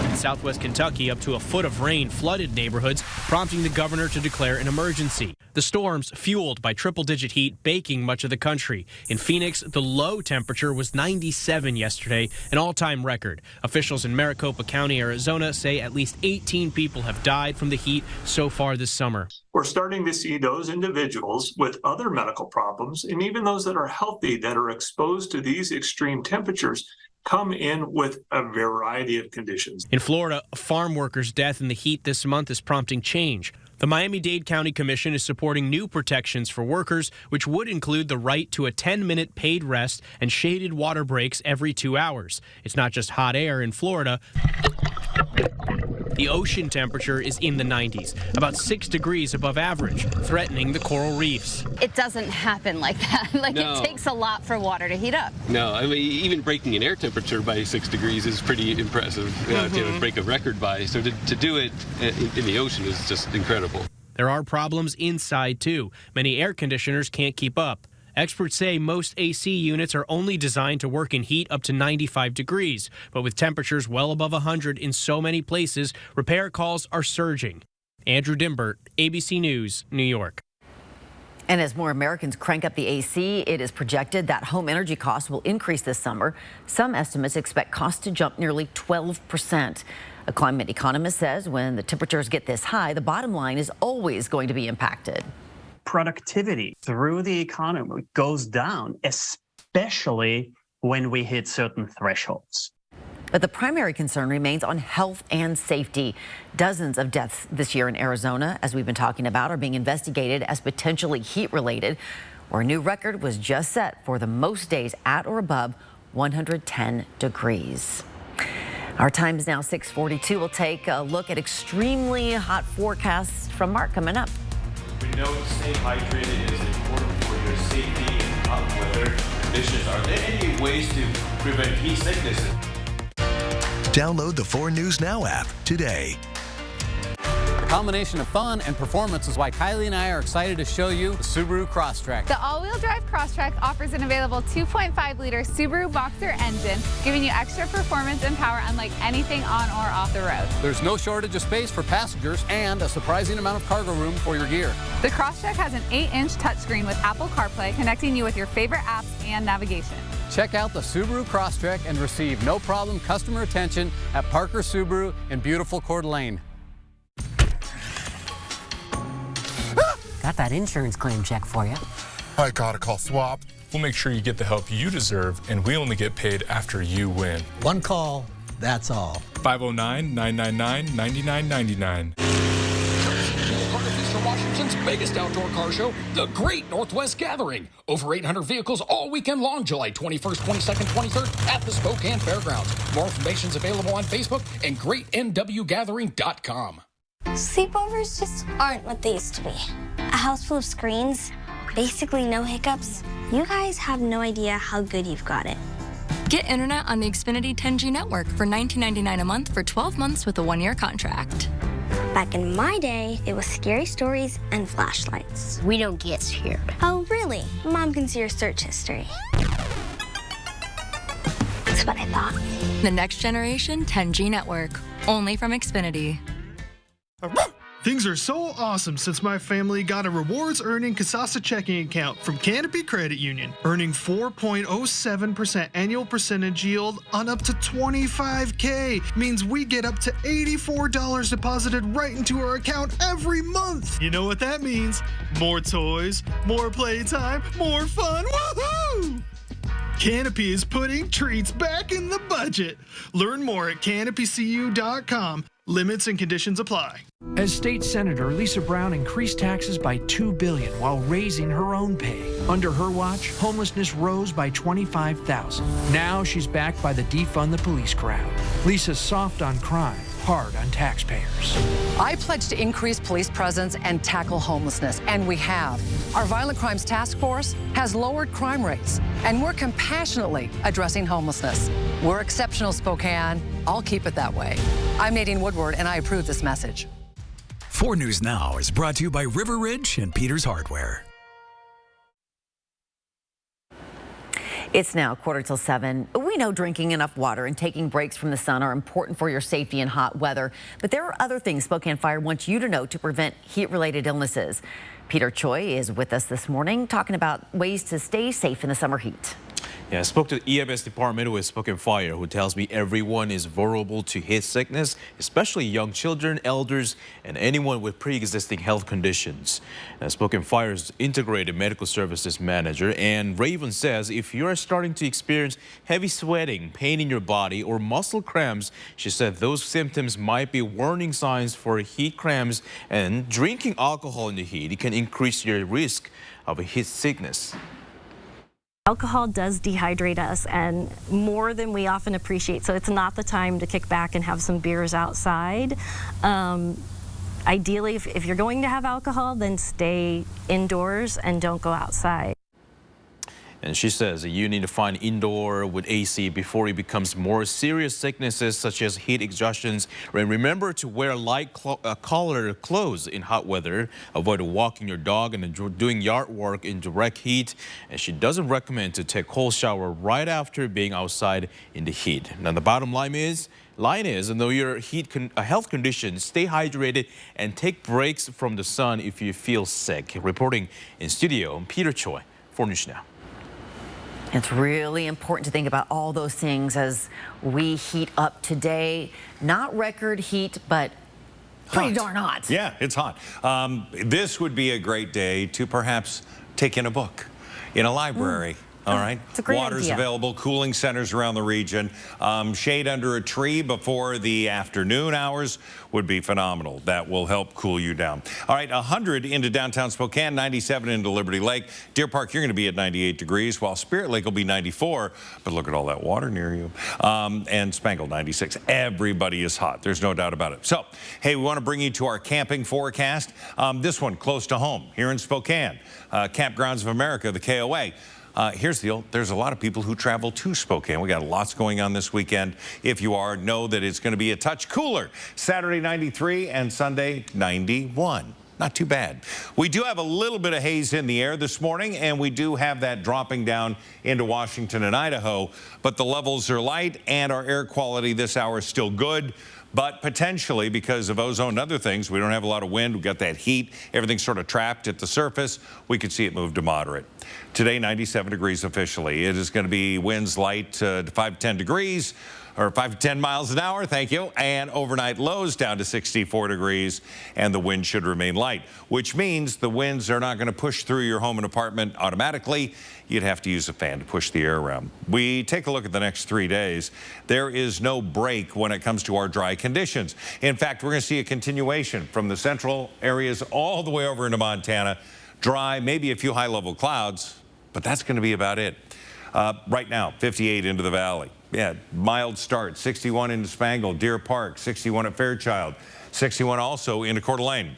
In southwest Kentucky, up to a foot of rain flooded neighborhoods, prompting the governor to declare an emergency. The storms, fueled by triple-digit heat, baking much of the country. In Phoenix, the low temperature was 97 yesterday, an all-time record. Officials in Maricopa County, Arizona, say at least 18 people have died from the heat so far this summer. We're starting to see those individuals with other medical problems, and even those that are healthy that are exposed to these extreme temperatures, come in with a variety of conditions. In Florida, a farm worker's death in the heat this month is prompting change. The Miami-Dade County Commission is supporting new protections for workers, which would include the right to a 10-minute paid rest and shaded water breaks every 2 hours. It's not just hot air in Florida. The ocean temperature is in the 90s, about 6 degrees above average, threatening the coral reefs. It doesn't happen like that. It takes a lot for water to heat up. No, I mean, even breaking an air temperature by 6 degrees is pretty impressive to break a record by. So to do it in the ocean is just incredible. There are problems inside, too. Many air conditioners can't keep up. Experts say most AC units are only designed to work in heat up to 95 degrees, but with temperatures well above 100 in so many places, repair calls are surging. Andrew Dimbert, ABC News, New York. And as more Americans crank up the AC, it is projected that home energy costs will increase this summer. Some estimates expect costs to jump nearly 12%. A climate economist says when the temperatures get this high, the bottom line is always going to be impacted. Productivity through the economy goes down, especially when we hit certain thresholds. But the primary concern remains on health and safety. Dozens of deaths this year in Arizona, as we've been talking about, are being investigated as potentially heat-related, where a new record was just set for the most days at or above 110 degrees. Our time is now 6:42. We'll take a look at extremely hot forecasts from Mark coming up. We know to stay hydrated is important for your safety in hot weather conditions. Are there any ways to prevent heat sickness? Download the 4 News Now app today. A combination of fun and performance is why Kylie and I are excited to show you the Subaru Crosstrek. The all-wheel drive Crosstrek offers an available 2.5-liter Subaru Boxer engine, giving you extra performance and power unlike anything on or off the road. There's no shortage of space for passengers and a surprising amount of cargo room for your gear. The Crosstrek has an 8-inch touchscreen with Apple CarPlay, connecting you with your favorite apps and navigation. Check out the Subaru Crosstrek and receive no-problem customer attention at Parker Subaru in beautiful Coeur d'Alene. Got that insurance claim check for you. I gotta call Swap. We'll make sure you get the help you deserve, and we only get paid after you win. One call, that's all. 509-999-9999. Wisconsin's biggest outdoor car show, the Great Northwest Gathering. Over 800 vehicles all weekend long, July 21st, 22nd, 23rd at the Spokane Fairgrounds. More information is available on Facebook and greatnwgathering.com. Sleepovers just aren't what they used to be. A house full of screens, basically no hiccups. You guys have no idea how good you've got it. Get internet on the Xfinity 10G network for $19.99 a month for 12 months with a 1-year contract. Back in my day, it was scary stories and flashlights. We don't get scared. Oh, really? Mom can see your search history. That's what I thought. The next generation 10G network, only from Xfinity. Things are so awesome since my family got a rewards-earning Kasasa checking account from Canopy Credit Union, earning 4.07% annual percentage yield on up to $25K. Means we get up to $84 deposited right into our account every month. You know what that means? More toys, more playtime, more fun. Woohoo! Canopy is putting treats back in the budget. Learn more at canopycu.com. Limits and conditions apply. As state senator, Lisa Brown increased taxes by $2 billion while raising her own pay. Under her watch, homelessness rose by 25,000. Now she's backed by the Defund the Police crowd. Lisa's soft on crime, hard on taxpayers. I pledge to increase police presence and tackle homelessness, and we have. Our Violent Crimes Task Force has lowered crime rates, and we're compassionately addressing homelessness. We're exceptional, Spokane. I'll keep it that way. I'm Nadine Woodward, and I approve this message. 4 News Now is brought to you by River Ridge and Peters Hardware. It's now 7:15. We know drinking enough water and taking breaks from the sun are important for your safety in hot weather, but there are other things Spokane Fire wants you to know to prevent heat-related illnesses. Peter Choi is with us this morning talking about ways to stay safe in the summer heat. Yeah, I spoke to the EMS department with Spokane Fire, who tells me everyone is vulnerable to heat sickness, especially young children, elders, and anyone with pre-existing health conditions. Now, Spokane Fire's integrated medical services manager, Ann Raven, says if you're starting to experience heavy sweating, pain in your body, or muscle cramps, she said those symptoms might be warning signs for heat cramps, and drinking alcohol in the heat can increase your risk of a heat sickness. Alcohol does dehydrate us, and more than we often appreciate, so it's not the time to kick back and have some beers outside. Ideally, if you're going to have alcohol, then stay indoors and don't go outside. And she says you need to find indoor with AC before it becomes more serious sicknesses such as heat exhaustions. And remember to wear light collared clothes in hot weather. Avoid walking your dog and doing yard work in direct heat. And she doesn't recommend to take a cold shower right after being outside in the heat. Now the bottom line is, though your health condition, stay hydrated and take breaks from the sun if you feel sick. Reporting in studio, Peter Choi, 4 News Now. It's really important to think about all those things as we heat up today. Not record heat, but pretty darn hot. Yeah, it's hot. This would be a great day to perhaps take in a book in a library. All right. It's a great Water's idea. available, cooling centers around the region. Shade under a tree before the afternoon hours would be phenomenal. That will help cool you down. All right, 100 into downtown Spokane, 97 into Liberty Lake. Deer Park, you're going to be at 98 degrees, while Spirit Lake will be 94. But look at all that water near you. And Spangle, 96. Everybody is hot. There's no doubt about it. So, hey, we want to bring you to our camping forecast. This one close to home here in Spokane. Campgrounds of America, the KOA. Here's the deal. There's a lot of people who travel to Spokane. We got lots going on this weekend. If you know that it's going to be a touch cooler. Saturday 93 and Sunday 91. Not too bad. We do have a little bit of haze in the air this morning, and we do have that dropping down into Washington and Idaho. But the levels are light, and our air quality this hour is still good. But potentially, because of ozone and other things, we don't have a lot of wind. We've got that heat. Everything's sort of trapped at the surface. We could see it move to moderate. Today, 97 degrees officially. It is going to be winds light to 5 to 10 degrees, or 5 to 10 miles an hour, thank you. And overnight lows down to 64 degrees, and the wind should remain light, which means the winds are not going to push through your home and apartment automatically. You'd have to use a fan to push the air around. We take a look at the next 3 days. There is no break when it comes to our dry conditions. In fact, we're going to see a continuation from the central areas all the way over into Montana. Dry, maybe a few high-level clouds, but that's going to be about it. Right now, 58 into the valley. Yeah, mild start. 61 into Spangle, Deer Park, 61 at Fairchild, 61 also into Coeur d'Alene.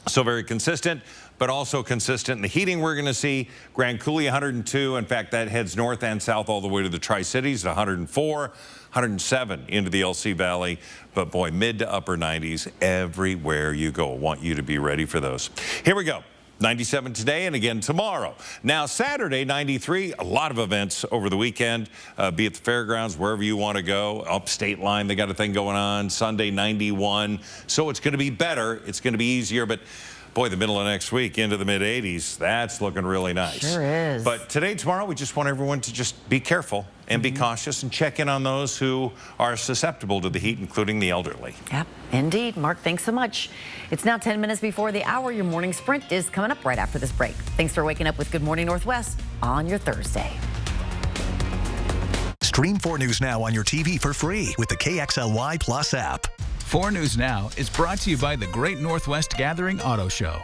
So very consistent, but also consistent in the heating we're going to see. Grand Coulee 102. In fact, that heads north and south all the way to the Tri-Cities, 104, 107 into the LC Valley. But boy, mid to upper 90s everywhere you go. I want you to be ready for those. Here we go. 97 today and again tomorrow. Now Saturday, 93, a lot of events over the weekend, be at the fairgrounds, wherever you want to go. Up State Line, they got a thing going on. Sunday, 91. So it's going to be better. It's going to be easier. But boy, the middle of next week into the mid 80s, that's looking really nice. Sure is. But today, tomorrow, we just want everyone to just be careful and be cautious and check in on those who are susceptible to the heat, including the elderly. Yep, indeed. Mark, thanks so much. It's now 10 minutes before the hour. Your morning sprint is coming up right after this break. Thanks for waking up with Good Morning Northwest on your Thursday. Stream 4 News Now on your TV for free with the KXLY Plus app. 4 News Now is brought to you by the Great Northwest Gathering Auto Show.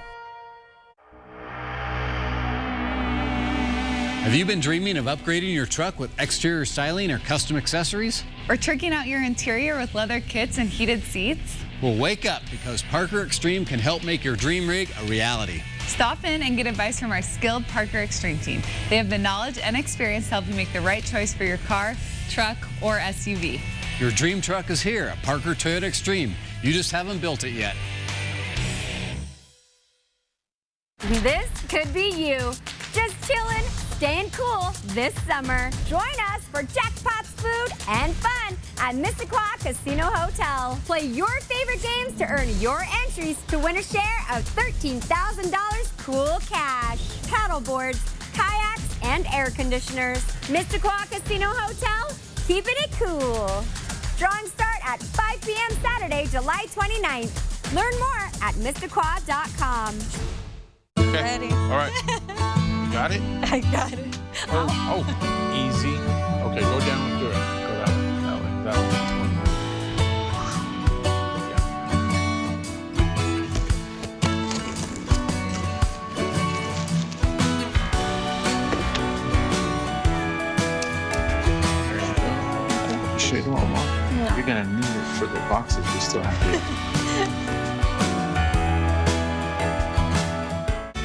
Have you been dreaming of upgrading your truck with exterior styling or custom accessories? Or tricking out your interior with leather kits and heated seats? Well, wake up, because Parker Extreme can help make your dream rig a reality. Stop in and get advice from our skilled Parker Extreme team. They have the knowledge and experience to help you make the right choice for your car, truck, or SUV. Your dream truck is here at Parker Toyota Extreme. You just haven't built it yet. This could be you. Just chilling, staying cool this summer. Join us for jackpots, food, and fun at Missisquoi Casino Hotel. Play your favorite games to earn your entries to win a share of $13,000 cool cash. Paddle boards, kayaks, and air conditioners. Missisquoi Casino Hotel, keeping it cool. Drawings start at 5 p.m. Saturday, July 29th. Learn more at Missisquoi.com. Okay. Ready. All right. You got it? I got it. Oh, easy. Okay, go down and do it. Go that way, that way. There you go. You should want more. Yeah. You're gonna need it for the boxes. We still have to.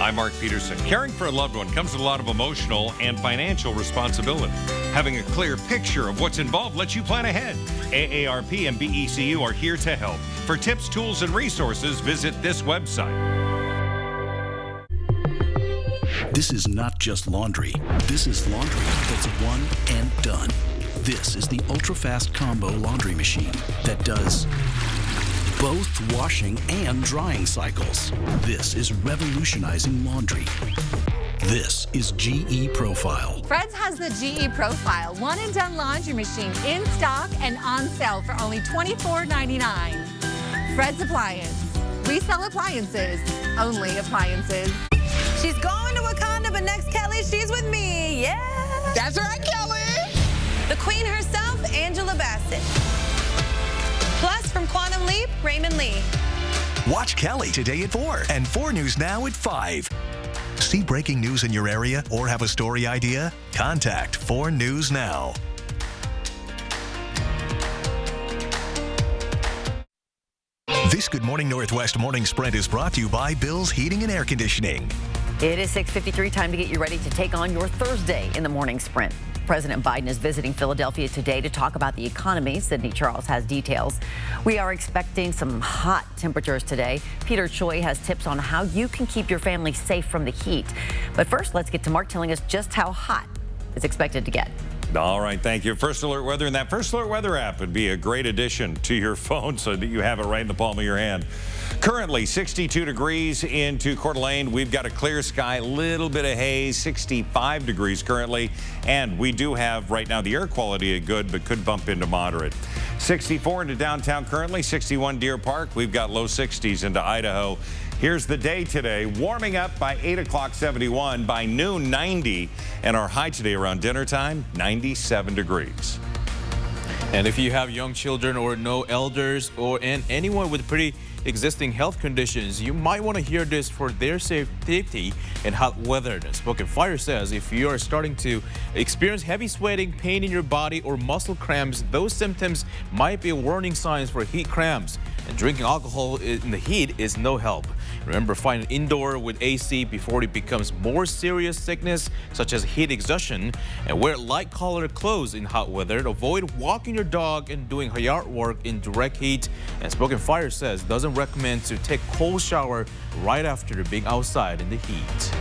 I'm Mark Peterson. Caring for a loved one comes with a lot of emotional and financial responsibility. Having a clear picture of what's involved lets you plan ahead. AARP and BECU are here to help. For tips, tools, and resources, visit this website. This is not just laundry. This is laundry that's one and done. This is the ultra-fast combo laundry machine that does both washing and drying cycles. This is revolutionizing laundry. This is GE Profile. Fred's has the GE Profile one and done laundry machine in stock and on sale for only $24.99. Fred's Appliance. We sell appliances, only appliances. She's going to Wakanda, but next, Kelly, she's with me. Yeah. That's right, Kelly. The queen herself, Angela Bassett. Plus, from Quantum Leap, Raymond Lee. Watch Kelly today at 4 and 4 News Now at 5. See breaking news in your area or have a story idea? Contact 4 News Now. This Good Morning Northwest Morning Sprint is brought to you by Bill's Heating and Air Conditioning. It is 6:53, time to get you ready to take on your Thursday in the morning sprint. President Biden is visiting Philadelphia today to talk about the economy. Sydney Charles has details. We are expecting some hot temperatures today. Peter Choi has tips on how you can keep your family safe from the heat. But first, let's get to Mark telling us just how hot it's expected to get. All right, thank you. First Alert Weather, and that First Alert Weather app would be a great addition to your phone so that you have it right in the palm of your hand. Currently 62 degrees into Coeur d'Alene. We've got a clear sky, little bit of haze, 65 degrees currently. And we do have right now the air quality is good, but could bump into moderate. 64 into downtown currently, 61 Deer Park. We've got low 60s into Idaho. Here's the day today, warming up by 8 o'clock, 71, by noon, 90, and our high today around dinner time, 97 degrees. And if you have young children or no elders and anyone with pretty existing health conditions, you might want to hear this for their safety in hot weather. The Spokane Fire says if you are starting to experience heavy sweating, pain in your body, or muscle cramps, those symptoms might be warning signs for heat cramps. And drinking alcohol in the heat is no help. Remember, find an indoor with AC before it becomes more serious sickness, such as heat exhaustion, and wear light-colored clothes in hot weather. Avoid walking your dog and doing yard work in direct heat. And Spokane Fire says doesn't recommend to take cold shower right after being outside in the heat.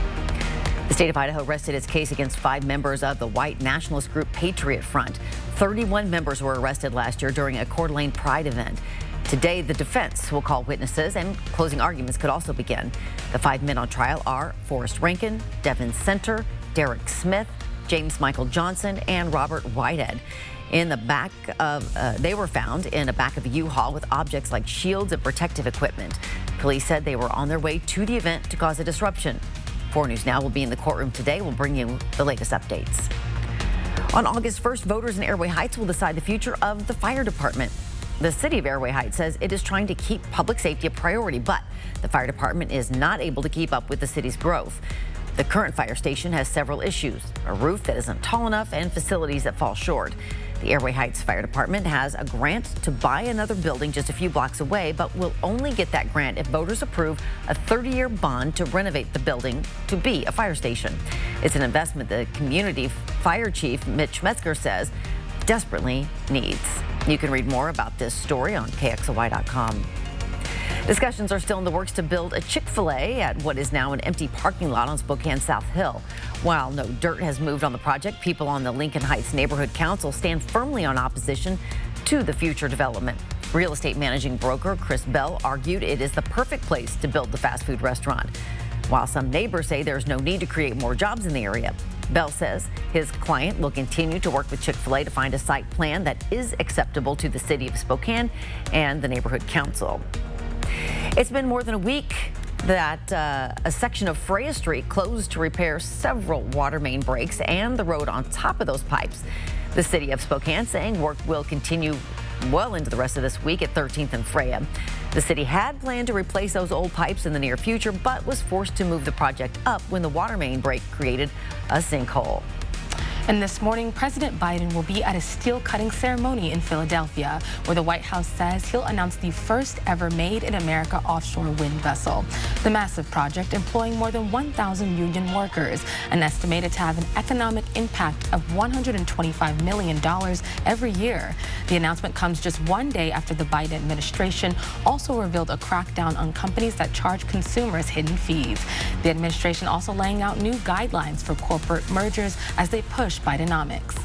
The state of Idaho rested its case against 5 members of the white nationalist group Patriot Front. 31 members were arrested last year during a Coeur d'Alene Pride event. Today, the defense will call witnesses and closing arguments could also begin. The 5 men on trial are Forrest Rankin, Devin Center, Derek Smith, James Michael Johnson, and Robert Whitehead. In the back of, they were found in the back of a U-Haul with objects like shields and protective equipment. Police said they were on their way to the event to cause a disruption. 4 News Now will be in the courtroom today. We'll bring you the latest updates. On August 1st, voters in Airway Heights will decide the future of the fire department. The city of Airway Heights says it is trying to keep public safety a priority, but the fire department is not able to keep up with the city's growth. The current fire station has several issues: a roof that isn't tall enough and facilities that fall short. The Airway Heights Fire Department has a grant to buy another building just a few blocks away, but will only get that grant if voters approve a 30-year bond to renovate the building to be a fire station. It's an investment the community fire chief, Mitch Metzger, says desperately needs. You can read more about this story on KXLY.com. Discussions are still in the works to build a Chick-fil-A at what is now an empty parking lot on Spokane South Hill. While no dirt has moved on the project, people on the Lincoln Heights Neighborhood Council stand firmly on opposition to the future development. Real estate managing broker Chris Bell argued it is the perfect place to build the fast food restaurant. While some neighbors say there's no need to create more jobs in the area, Bell says his client will continue to work with Chick-fil-A to find a site plan that is acceptable to the city of Spokane and the neighborhood council. It's been more than a week that a section of Freya Street closed to repair several water main breaks and the road on top of those pipes. The city of Spokane saying work will continue well into the rest of this week at 13th and Freya. The city had planned to replace those old pipes in the near future, but was forced to move the project up when the water main break created a sinkhole. And this morning, President Biden will be at a steel cutting ceremony in Philadelphia, where the White House says he'll announce the first ever made in America offshore wind vessel. The massive project, employing more than 1,000 union workers and estimated to have an economic impact of $125 million every year. The announcement comes just one day after the Biden administration also revealed a crackdown on companies that charge consumers hidden fees. The administration also laying out new guidelines for corporate mergers as they push Bidenomics.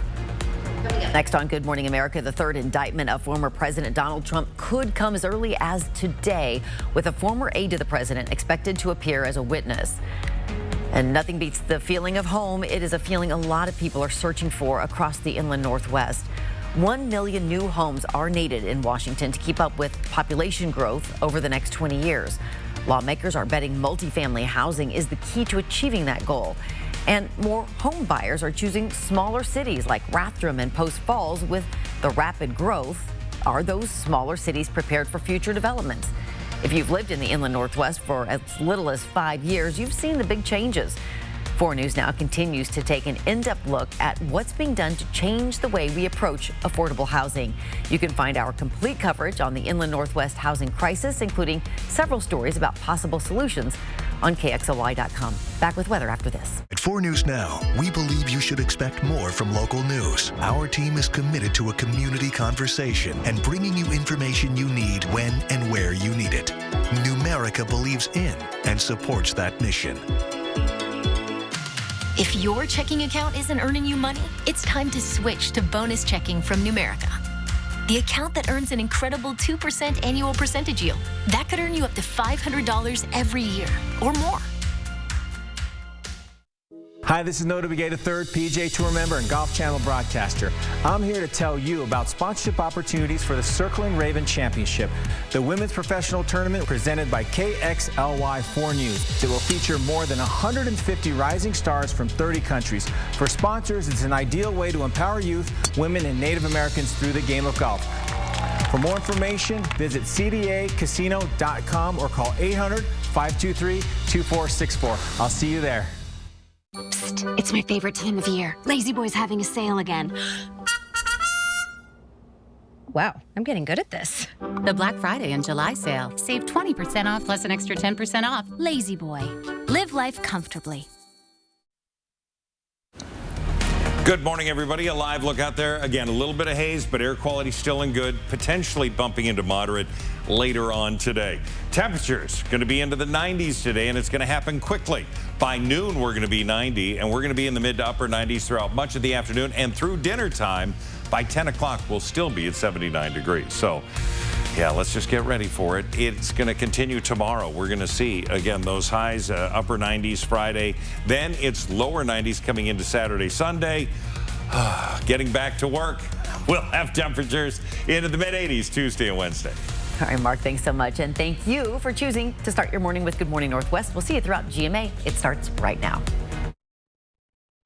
Next on Good Morning America, the third indictment of former President Donald Trump could come as early as today, with a former aide to the president expected to appear as a witness. And nothing beats the feeling of home. It is a feeling a lot of people are searching for across the inland Northwest. 1 million new homes are needed in Washington to keep up with population growth over the next 20 years. Lawmakers are betting multifamily housing is the key to achieving that goal. And more home buyers are choosing smaller cities like Rathdrum and Post Falls. With the rapid growth, are those smaller cities prepared for future developments? If you've lived in the inland Northwest for as little as 5 years, you've seen the big changes. 4 News Now continues to take an in-depth look at what's being done to change the way we approach affordable housing. You can find our complete coverage on the inland Northwest housing crisis, including several stories about possible solutions, on KXLY.com. Back with weather after this. At 4 News Now, we believe you should expect more from local news. Our team is committed to a community conversation and bringing you information you need when and where you need it. Numerica believes in and supports that mission. If your checking account isn't earning you money, it's time to switch to bonus checking from Numerica. The account that earns an incredible 2% annual percentage yield. That could earn you up to $500 every year or more. Hi, this is Nota Begay III, PGA Tour member and Golf Channel broadcaster. I'm here to tell you about sponsorship opportunities for the Circling Raven Championship, the women's professional tournament presented by KXLY4 News. It will feature more than 150 rising stars from 30 countries. For sponsors, it's an ideal way to empower youth, women, and Native Americans through the game of golf. For more information, visit cdacasino.com or call 800-523-2464. I'll see you there. Psst, it's my favorite time of year. Lazy Boy's having a sale again. Wow, I'm getting good at this. The Black Friday and July sale. Save 20% off plus an extra 10% off. Lazy Boy. Live life comfortably. Good morning, everybody. A live look out there. Again, a little bit of haze, but air quality still in good, potentially bumping into moderate later on today. Temperatures going to be into the 90s today, and it's going to happen quickly. By noon, we're going to be 90, and we're going to be in the mid to upper 90s throughout much of the afternoon, and through dinner time, by 10 o'clock, we'll still be at 79 degrees. So, yeah, let's just get ready for it. It's going to continue tomorrow. We're going to see, again, those highs, upper 90s Friday. Then it's lower 90s coming into Saturday, Sunday. Getting back to work. We'll have temperatures into the mid-80s Tuesday and Wednesday. All right, Mark, thanks so much. And thank you for choosing to start your morning with Good Morning Northwest. We'll see you throughout GMA. It starts right now.